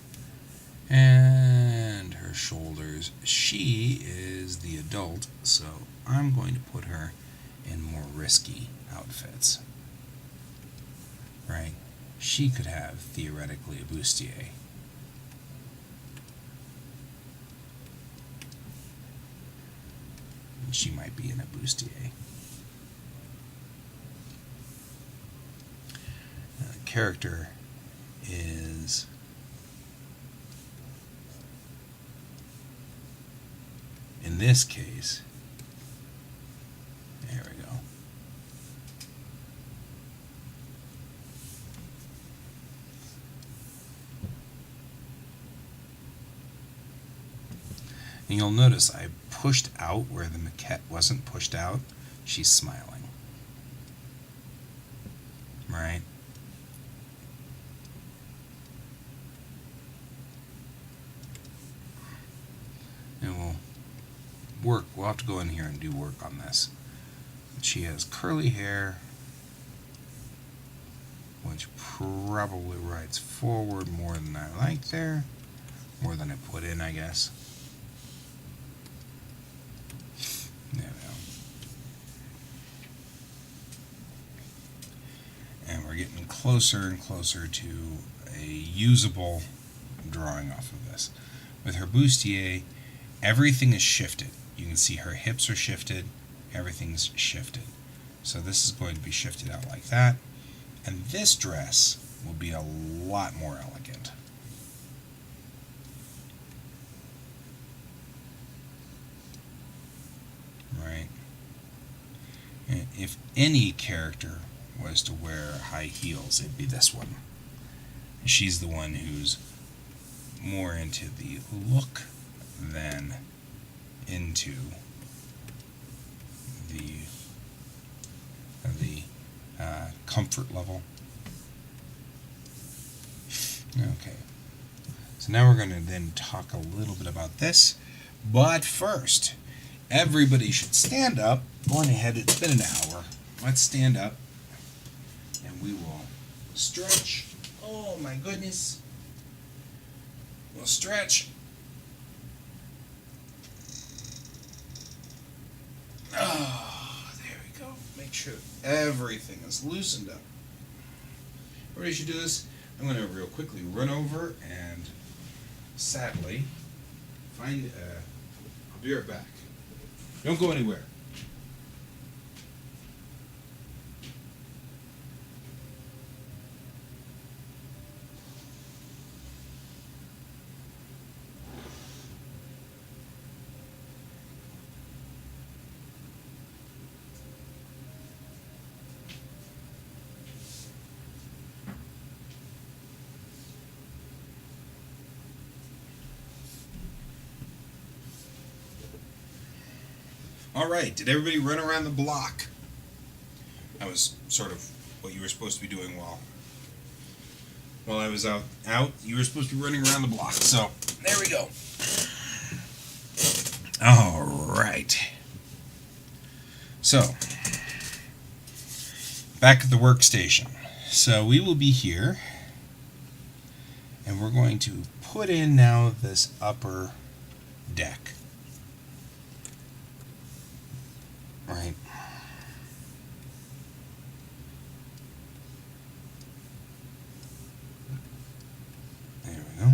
And her shoulders. She is the adult, so I'm going to put her in more risky outfits, right? She could have, theoretically, a bustier. She might be in a bustier. The character is in this case, there we go. And you'll notice I pushed out where the maquette wasn't pushed out. She's smiling. Right? And we'll have to go in here and do work on this. She has curly hair, which probably rides forward more than I like there. More than I put in, I guess. There we go. And we're getting closer and closer to a usable drawing off of this. With her bustier, everything is shifted. You can see her hips are shifted, everything's shifted. So this is going to be shifted out like that. And this dress will be a lot more elegant. Right? And if any character was to wear high heels, it'd be this one. She's the one who's more into the look than into the comfort level. Okay, so now we're going to then talk a little bit about this, but first, everybody should stand up. Going ahead, it's been an hour. Let's stand up, and we will stretch. Oh my goodness. We'll stretch. Oh, there we go. Make sure everything is loosened up. Everybody should do this. I'm going to real quickly run over and, sadly, find I'll be right back. Don't go anywhere. All right, did everybody run around the block? That was sort of what you were supposed to be doing while I was out. You were supposed to be running around the block. So, there we go. All right. So, back at the workstation. So, we will be here, and we're going to put in now this upper deck. Right. There we go.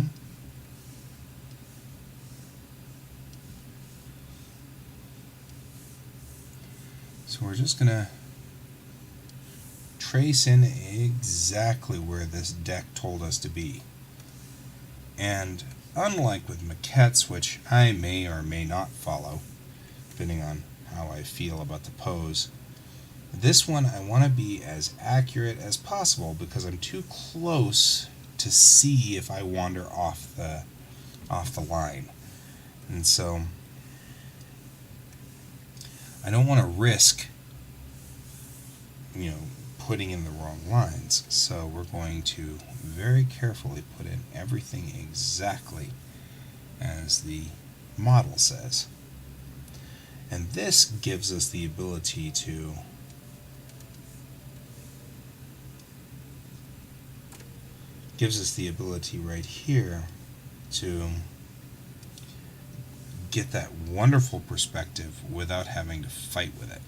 So we're just going to trace in exactly where this deck told us to be. And unlike with maquettes, which I may or may not follow, depending on how I feel about the pose, this one I want to be as accurate as possible because I'm too close to see if I wander off the line. And so I don't want to risk, putting in the wrong lines. So we're going to very carefully put in everything exactly as the model says. And this gives us the ability right here to get that wonderful perspective without having to fight with it.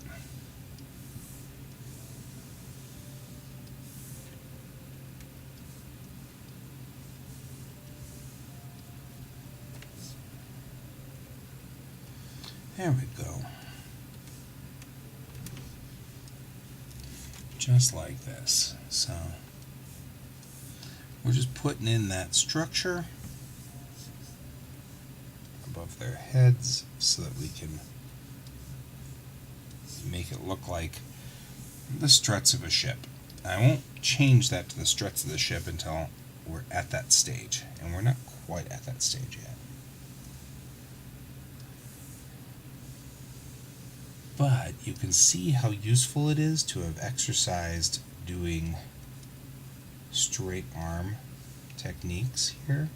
There we go. Just like this. So we're just putting in that structure above their heads so that we can make it look like the struts of a ship. I won't change that to the struts of the ship until we're at that stage, and we're not quite at that stage yet. But you can see how useful it is to have exercised doing straight arm techniques here.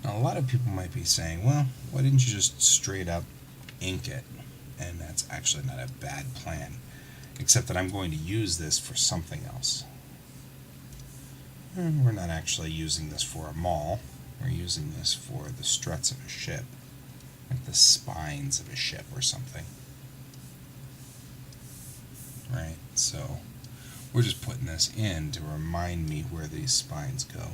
Now, a lot of people might be saying, well, why didn't you just straight up ink it? And that's actually not a bad plan, except that I'm going to use this for something else. We're not actually using this for a maul. We're using this for the struts of a ship, like the spines of a ship or something. Right, so we're just putting this in to remind me where these spines go.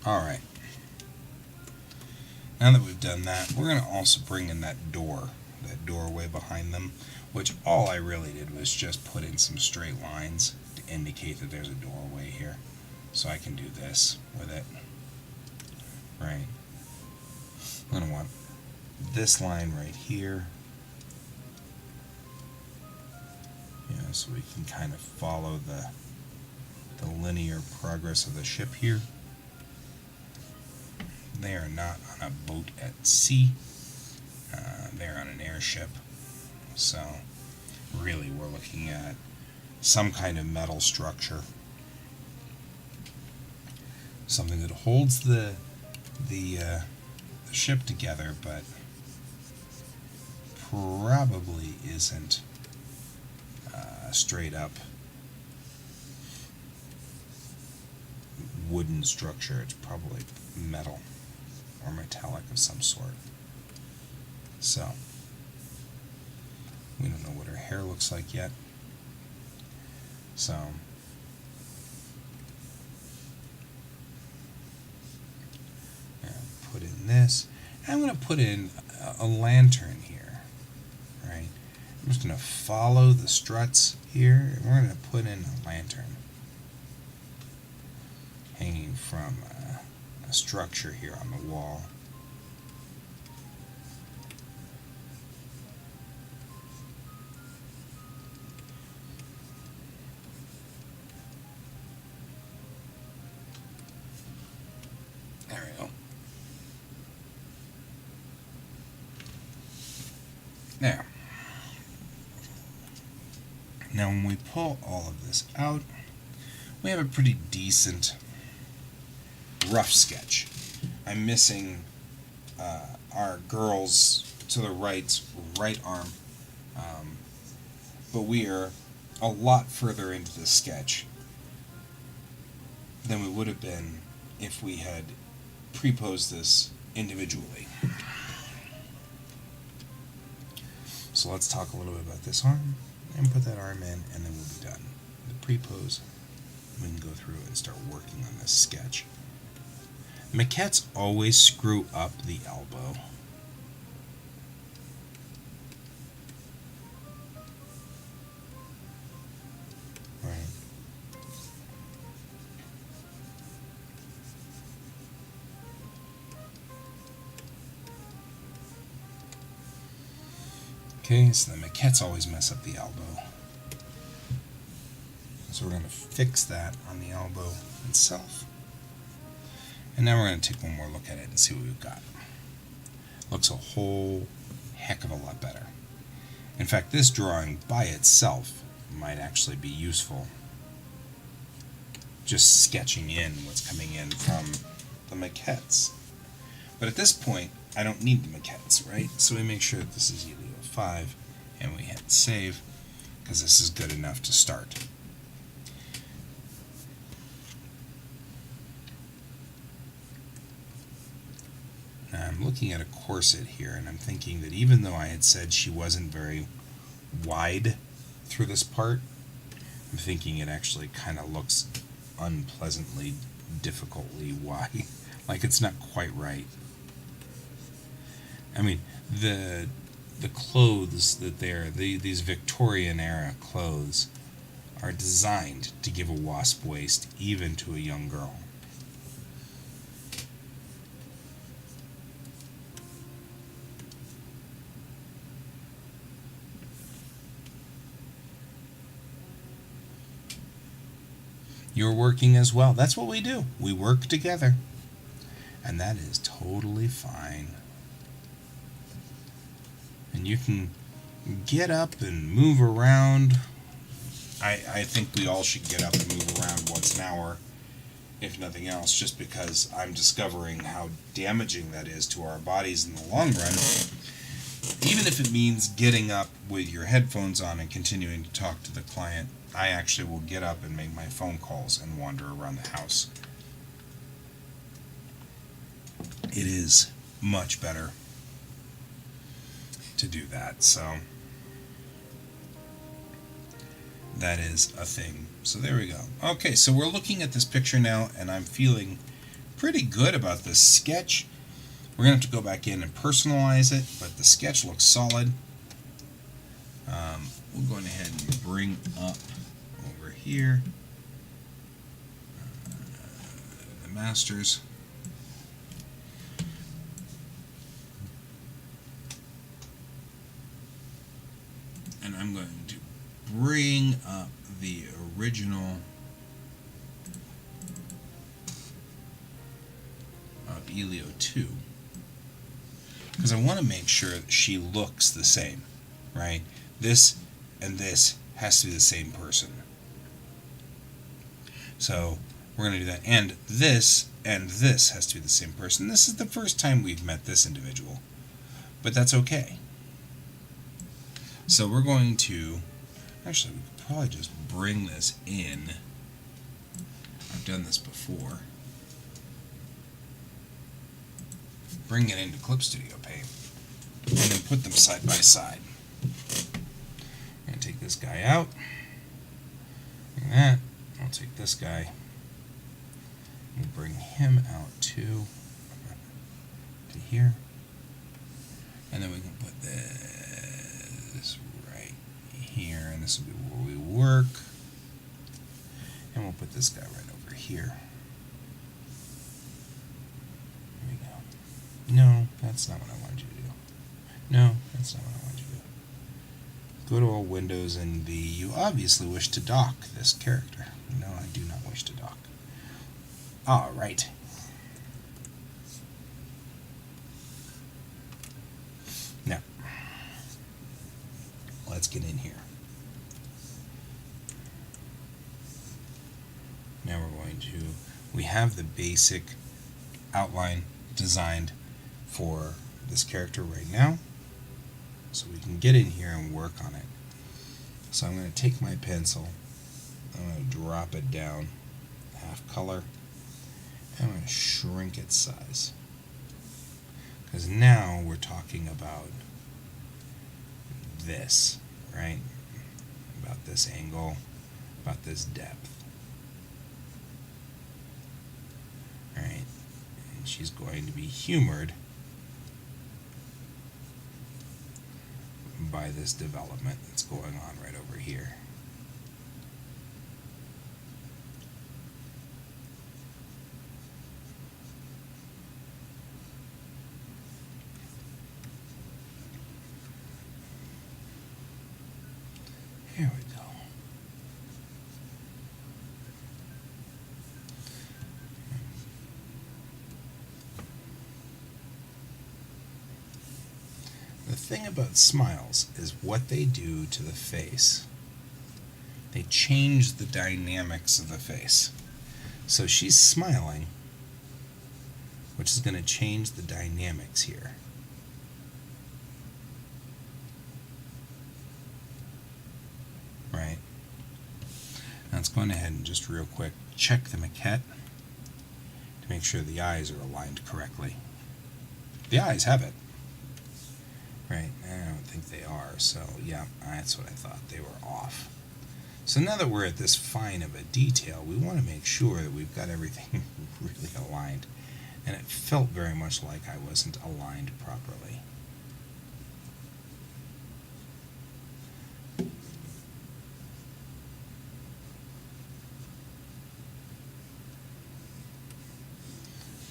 Alright, now that we've done that, we're going to also bring in that doorway behind them, which all I really did was just put in some straight lines to indicate that there's a doorway here. So I can do this with it. Right. I'm going to want this line right here, so we can kind of follow the linear progress of the ship here. They are not on a boat at sea. They're on an airship. So really we're looking at some kind of metal structure. Something that holds the ship together, but probably isn't straight up wooden structure. It's probably metal or metallic of some sort. So we don't know what her hair looks like yet. So put in this. I'm going to put in a lantern here, right? I'm just going to follow the struts here, and we're going to put in a lantern hanging from a structure here on the wall. There we go. There. Now when we pull all of this out, we have a pretty decent rough sketch. I'm missing our girl's to the right's right arm, but we are a lot further into the sketch than we would have been if we had pre-posed this individually. So let's talk a little bit about this arm and put that arm in, and then we'll be done. The pre-pose, we can go through and start working on this sketch. Maquettes always screw up the elbow. Right. Okay, so the maquettes always mess up the elbow. So we're going to fix that on the elbow itself. And now we're going to take one more look at it and see what we've got. Looks a whole heck of a lot better. In fact, this drawing by itself might actually be useful. Just sketching in what's coming in from the maquettes. But at this point, I don't need the maquettes, right? So we make sure that this is Elio 5, and we hit save, because this is good enough to start. Now I'm looking at a corset here, and I'm thinking that even though I had said she wasn't very wide through this part, I'm thinking it actually kind of looks unpleasantly, difficultly wide. Like it's not quite right. I mean, the clothes that these Victorian era clothes are designed to give a wasp waist even to a young girl. You're working as well. That's what we do. We work together. And that is totally fine. And you can get up and move around. I think we all should get up and move around once an hour, if nothing else, just because I'm discovering how damaging that is to our bodies in the long run. Even if it means getting up with your headphones on and continuing to talk to the client, I actually will get up and make my phone calls and wander around the house. It is much better to do that, so that is a thing. So there we go. Okay, so we're looking at this picture now, and I'm feeling pretty good about this sketch. We're going to have to go back in and personalize it, but the sketch looks solid. We'll go ahead and bring up over here the masters. And I'm going to bring up the original of Elio 2, because I want to make sure that she looks the same, right? This and this has to be the same person. So we're going to do that. And this has to be the same person. This is the first time we've met this individual, but that's okay. So we're going to, actually, we could probably just bring this in. I've done this before. Bring it into Clip Studio Paint, and then put them side by side. I'm going to take this guy out. Like that. I'll take this guy. We'll bring him out too. To here. And then we can put this right here, and this will be where we work. And we'll put this guy right over here. There we go. No, that's not what I wanted you to do. No, that's not what I wanted you to do. Go to all Windows and V. You obviously wish to dock this character. No, I do not wish to dock. Alright. Now, let's get in here. Now we're going to, we have the basic outline designed for this character right now, so we can get in here and work on it. So I'm going to take my pencil, I'm going to drop it down half color, and I'm going to shrink its size. Because now we're talking about this, right? About this angle, about this depth. Alright, and she's going to be humored by this development that's going on right over here. Here we go. The thing about smiles is what they do to the face. They change the dynamics of the face. So she's smiling, which is going to change the dynamics here. Right? Now let's go ahead and just real quick check the maquette to make sure the eyes are aligned correctly. The eyes have it. Right, I don't think they are, so yeah, that's what I thought, they were off. So now that we're at this fine of a detail, we want to make sure that we've got everything really aligned. And it felt very much like I wasn't aligned properly.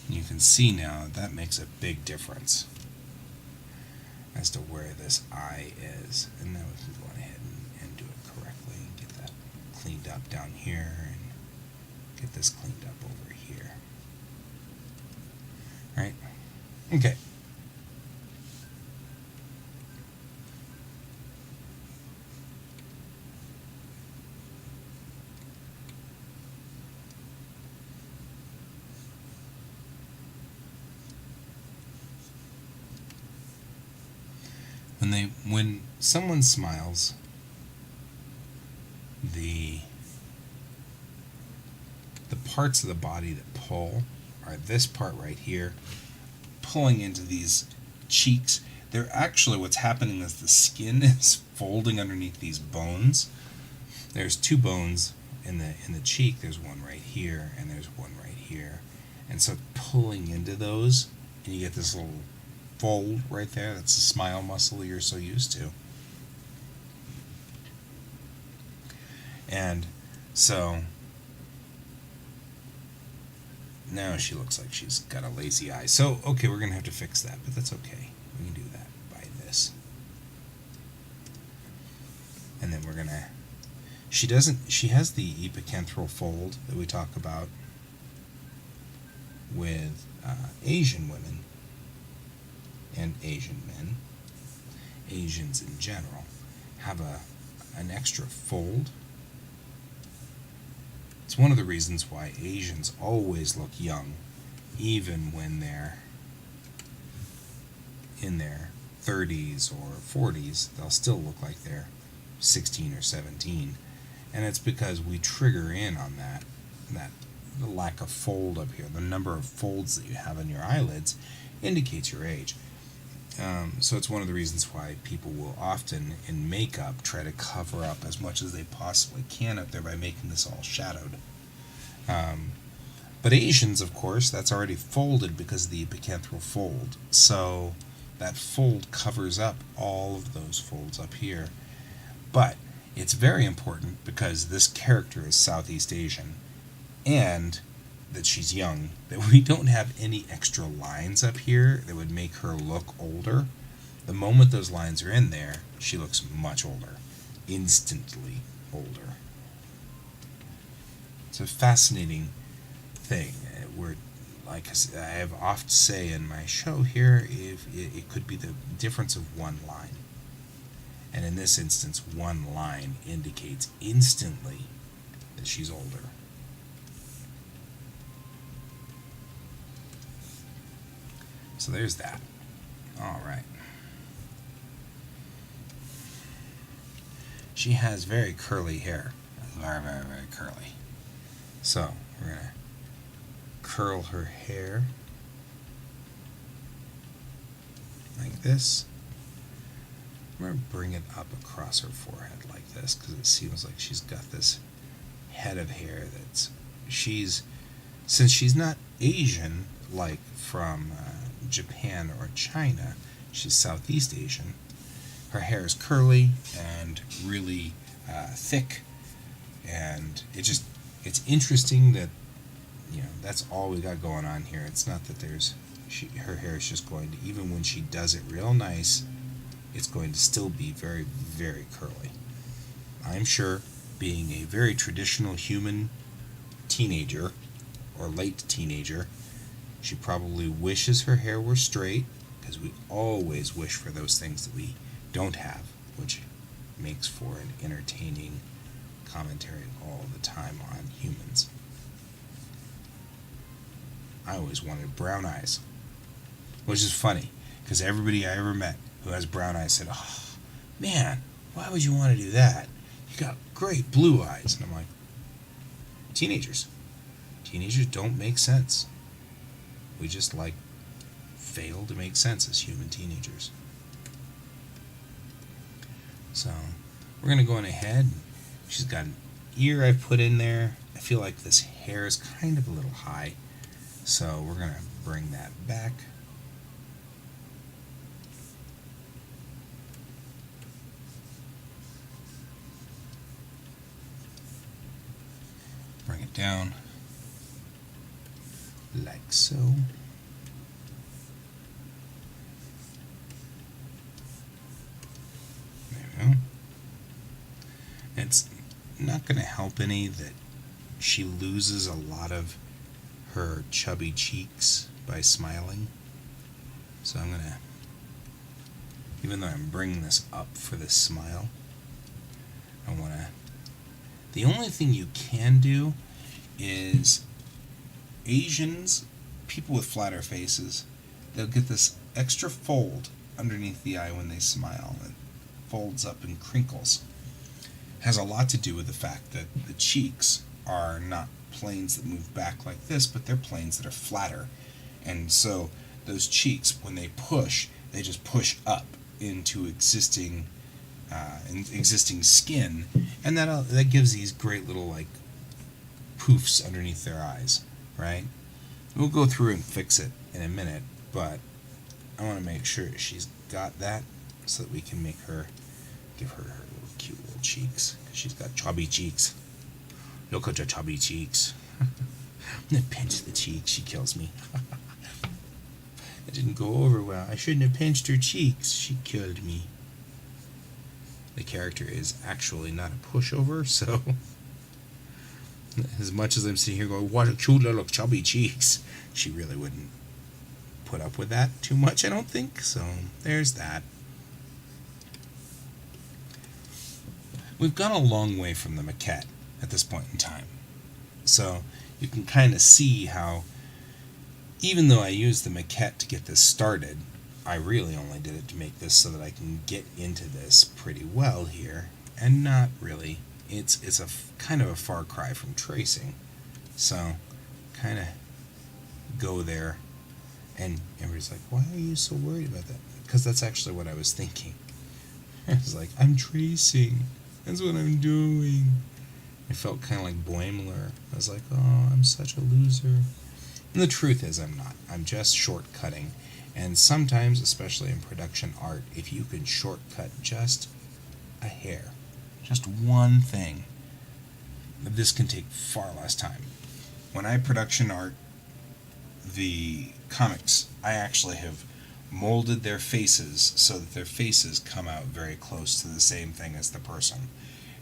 You can see now that makes a big difference as to where this eye is. And then we can go ahead and do it correctly and get that cleaned up down here and get this cleaned up over here. Right? Okay. When someone smiles, the parts of the body that pull are this part right here, pulling into these cheeks. They're actually, what's happening is the skin is folding underneath these bones. There's two bones in the cheek. There's one right here and there's one right here, and so pulling into those, and you get this little fold right there. That's the smile muscle you're so used to. And so now she looks like she's got a lazy eye. So okay, we're gonna have to fix that, but that's okay. We can do that by this. And then we're gonna, she has the epicantral fold that we talk about with Asian women and Asian men. Asians in general have an extra fold. It's one of the reasons why Asians always look young, even when they're in their 30s or 40s. They'll still look like they're 16 or 17, and it's because we trigger in on that the lack of fold up here. The number of folds that you have on your eyelids indicates your age. So it's one of the reasons why people will often, in makeup, try to cover up as much as they possibly can up there by making this all shadowed. But Asians, of course, that's already folded because of the epicantral fold. So that fold covers up all of those folds up here. But it's very important because this character is Southeast Asian, and that she's young, that we don't have any extra lines up here that would make her look older. The moment those lines are in there, she looks much older. Instantly older. It's a fascinating thing. We're, like I have often say in my show here, if it could be the difference of one line. And in this instance, one line indicates instantly that she's older. So there's that. All right. She has very curly hair. Very, very, very curly. So we're going to curl her hair like this. I'm going to bring it up across her forehead like this because it seems like she's got this head of hair that's since she's not Asian like from Japan or China, she's Southeast Asian. Her hair is curly and really thick, and it's interesting that that's all we got going on here. It's not that her hair is just going to, even when she does it real nice, it's going to still be very, very curly. I'm sure, being a very traditional human teenager or late teenager, she probably wishes her hair were straight, because we always wish for those things that we don't have, which makes for an entertaining commentary all the time on humans. I always wanted brown eyes, which is funny because everybody I ever met who has brown eyes said, "Oh man, why would you want to do that? You got great blue eyes." And I'm like, teenagers don't make sense. We just fail to make sense as human teenagers. So we're going to go on ahead. She's got an ear I put in there. I feel like this hair is kind of a little high, so we're going to bring that back. Bring it down like so. There we go. It's not going to help any that she loses a lot of her chubby cheeks by smiling. So I'm going to, even though I'm bringing this up for this smile, I want to, the only thing you can do is Asians, people with flatter faces, they'll get this extra fold underneath the eye when they smile. It folds up and crinkles. Has a lot to do with the fact that the cheeks are not planes that move back like this, but they're planes that are flatter. And so those cheeks, when they push, they just push up into existing skin, and that gives these great little poofs underneath their eyes, right? We'll go through and fix it in a minute, but I want to make sure she's got that so that we can give her little cute little cheeks, because she's got chubby cheeks. Look at her chubby cheeks. I'm gonna pinch the cheeks. She kills me. It didn't go over well. I shouldn't have pinched her cheeks. She killed me. The character is actually not a pushover, so as much as I'm sitting here going, "What a cute little chubby cheeks," she really wouldn't put up with that too much, I don't think. So there's that. We've gone a long way from the maquette at this point in time. So you can kind of see how, even though I used the maquette to get this started, I really only did it to make this so that I can get into this pretty well here, and not really. It's a kind of a far cry from tracing. So kind of go there, and everybody's like, "Why are you so worried about that?" Because that's actually what I was thinking. I was like, I'm tracing. That's what I'm doing. I felt kind of like Boimler. I was like, oh, I'm such a loser. And the truth is, I'm not. I'm just shortcutting. And sometimes, especially in production art, if you can shortcut just a hair, just one thing, this can take far less time. When I production art the comics, I actually have molded their faces so that their faces come out very close to the same thing as the person.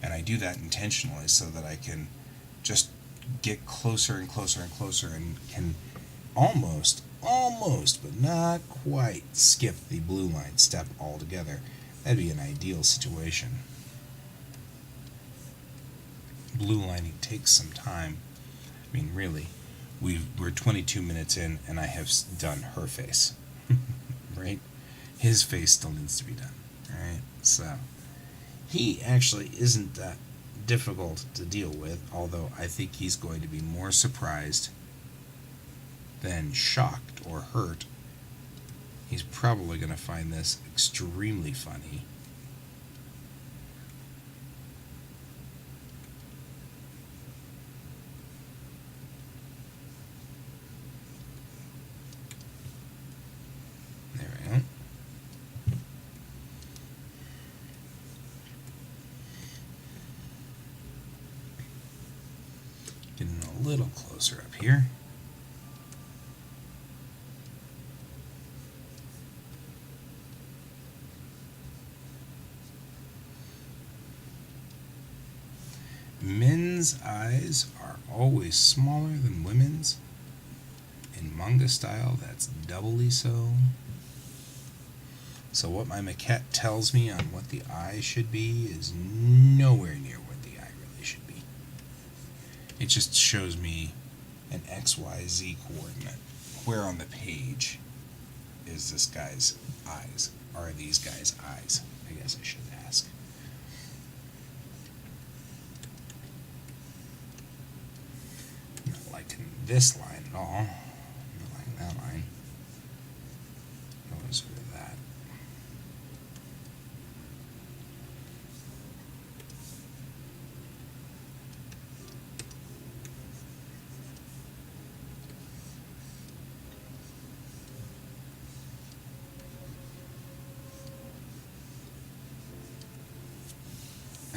And I do that intentionally so that I can just get closer and closer and closer, and can almost, but not quite, skip the blue line step altogether. That'd be an ideal situation. Blue lining takes some time. I mean, really, we're 22 minutes in, and I have done her face. right? His face still needs to be done, right? So he actually isn't that difficult to deal with, although I think he's going to be more surprised than shocked or hurt. He's probably going to find this extremely funny. There we go. Getting a little closer up here. Men's eyes are always smaller than women's. In manga style, that's doubly so. So what my maquette tells me on what the eye should be is nowhere near what the eye really should be. It just shows me an XYZ coordinate. Where on the page is this guy's eyes? Are these guys' eyes? I guess I should ask. I'm not liking this line at all. I'm not liking that line. Notice with that.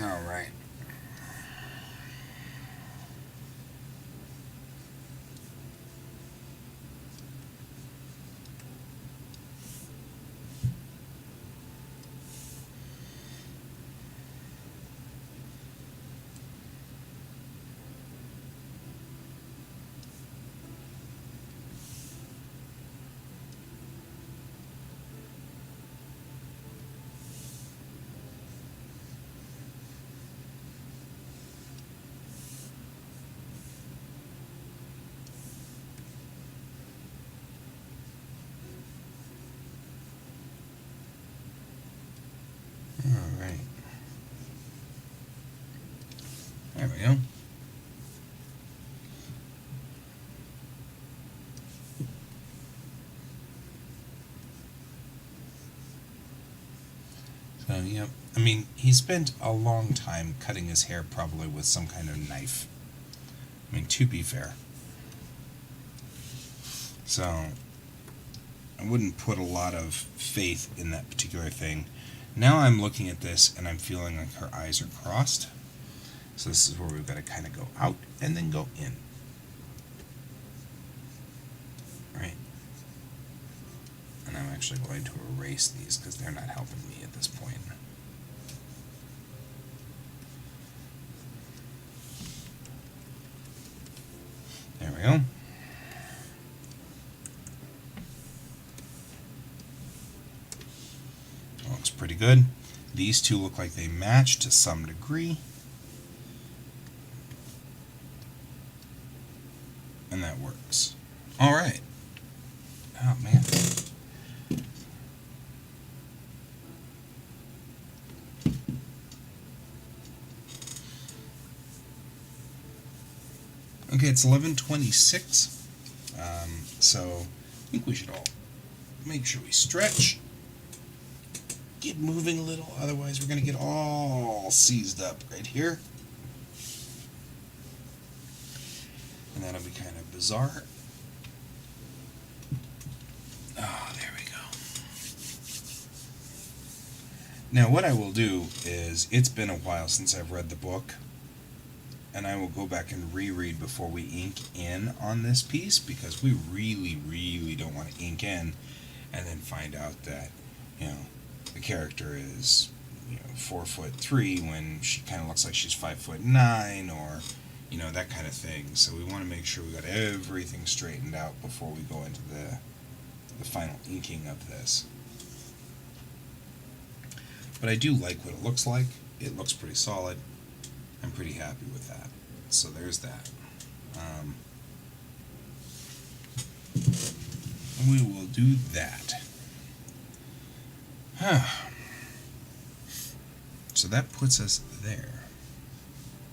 All right. All right. There we go. So, yeah, I mean, he spent a long time cutting his hair probably with some kind of knife. I mean, to be fair. So, I wouldn't put a lot of faith in that particular thing. Now I'm looking at this and I'm feeling like her eyes are crossed. So this is where we've got to kind of go out and then go in. Right? And I'm actually going to erase these because they're not helping me at this point. There we go. Looks pretty good. These two look like they match to some degree. And that works. All right. Oh, man. Okay, it's 11:26. So I think we should all make sure we stretch. Get moving a little, otherwise we're going to get all seized up right here. And that'll be kind of bizarre. Oh, there we go. Now what I will do is, it's been a while since I've read the book, and I will go back and reread before we ink in on this piece, because we really don't want to ink in and then find out that, you know, the character is, you know, 4'3" when she kind of looks like she's 5'9", or, you know, that kind of thing. So we want to make sure we got everything straightened out before we go into the final inking of this. But I do like what it looks like. It looks pretty solid. I'm pretty happy with that. So there's that. we will do that. So that puts us there.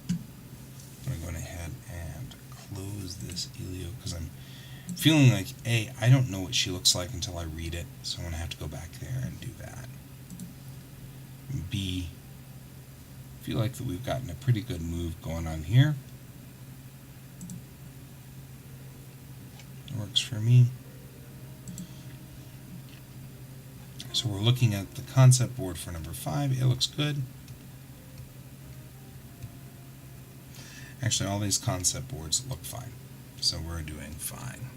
I'm going ahead and close this Elio because I'm feeling like, A, I don't know what she looks like until I read it, so I'm going to have to go back there and do that. B, I feel like that we've gotten a pretty good move going on here. It works for me. So we're looking at the concept board for number 5. It looks good. Actually, all these concept boards look fine. So we're doing fine.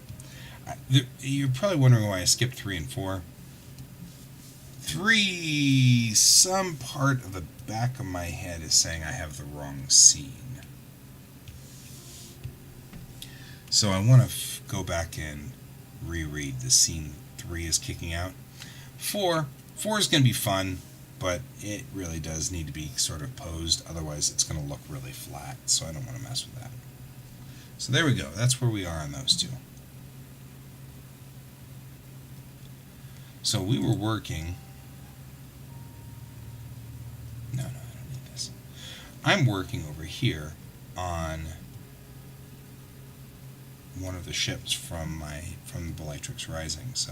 You're probably wondering why I skipped 3 and 4. 3, some part of the back of my head is saying I have the wrong scene. So I want to go back and reread the scene 3 is kicking out. 4 is going to be fun, but it really does need to be sort of posed, otherwise it's going to look really flat, so I don't want to mess with that. So there we go, that's where we are on those two. So we were working... No, I don't need this. I'm working over here on one of the ships from the Bellatrix Rising, so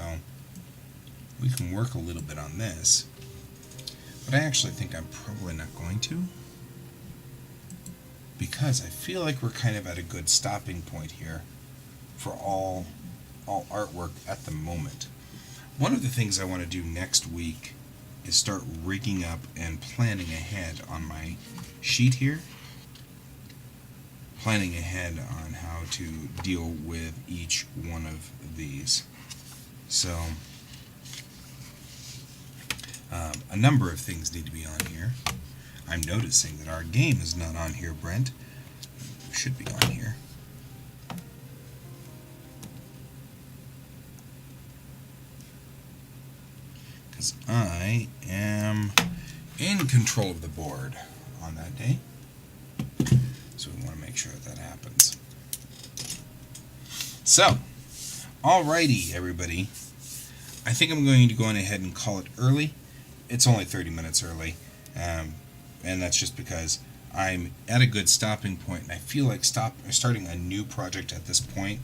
we can work a little bit on this, but I actually think I'm probably not going to, because I feel like we're kind of at a good stopping point here for all artwork at the moment. One of the things I want to do next week is start rigging up and planning ahead on my sheet here, planning ahead on how to deal with each one of these. So a number of things need to be on here. I'm noticing that our game is not on here, Brent. It should be on here. Because I am in control of the board on that day. So we want to make sure that happens. So, alrighty, everybody. I think I'm going to go on ahead and call it early. It's only 30 minutes early, and that's just because I'm at a good stopping point, and I feel like starting a new project at this point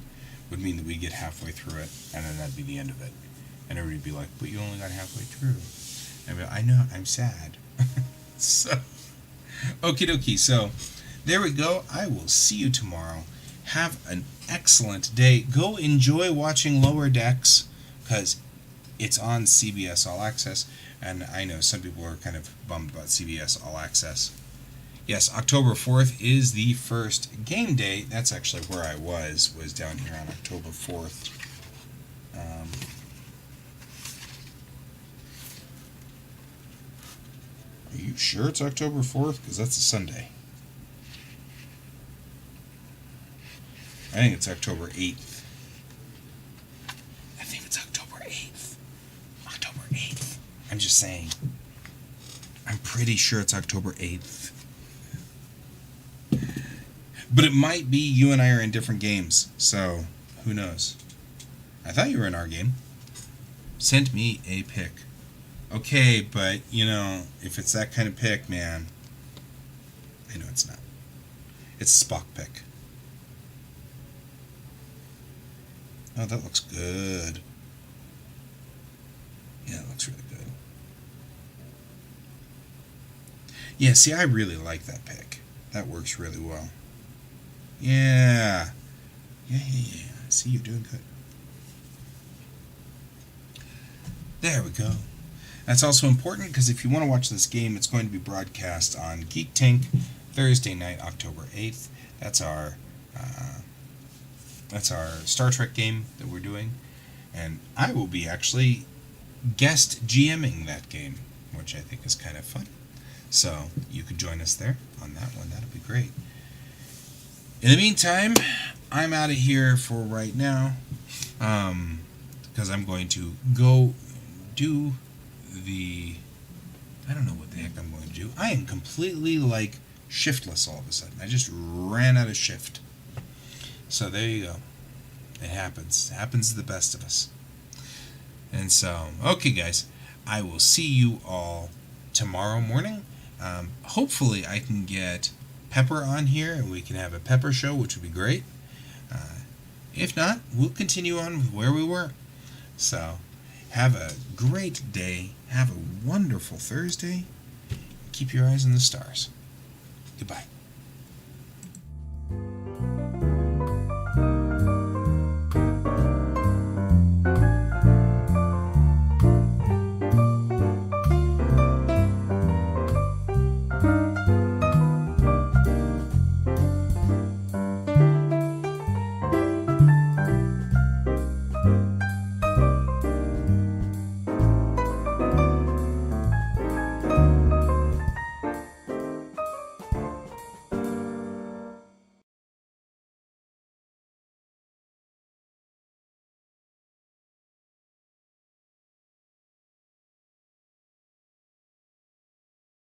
would mean that we get halfway through it, and then that'd be the end of it. And everybody would be like, but you only got halfway through. And I'd be like, I know, I'm sad. So, okie dokie. So, there we go. I will see you tomorrow. Have an excellent day. Go enjoy watching Lower Decks, because it's on CBS All Access, and I know some people are kind of bummed about CBS All Access. Yes, October 4th is the first game day. That's actually where I was down here on October 4th. Are you sure it's October 4th? Because that's a Sunday. I think it's October 8th. I think it's October 8th. October 8th. I'm just saying. I'm pretty sure it's October 8th. But it might be you and I are in different games, so who knows? I thought you were in our game. Send me a pic. Okay, but, if it's that kind of pic, man, I know it's not. It's a Spock pic. Oh, that looks good. Yeah, it looks really good. Yeah, see, I really like that pic. That works really well. Yeah. Yeah. See, you're doing good. There we go. That's also important because if you want to watch this game, it's going to be broadcast on Geek Tank Thursday night, October 8th. That's our Star Trek game that we're doing, and I will be actually guest GMing that game, which I think is kind of fun. So you can join us there on that one. That'll be great. In the meantime, I'm out of here for right now, because I'm going to go do I don't know what the heck I'm going to do. I am completely shiftless all of a sudden. I just ran out of shift. So there you go. It happens. It happens to the best of us. And so, okay, guys, I will see you all tomorrow morning. Hopefully, I can get Pepper on here and we can have a Pepper show, which would be great. If not, we'll continue on with where we were. So, have a great day. Have a wonderful Thursday. Keep your eyes on the stars. Goodbye.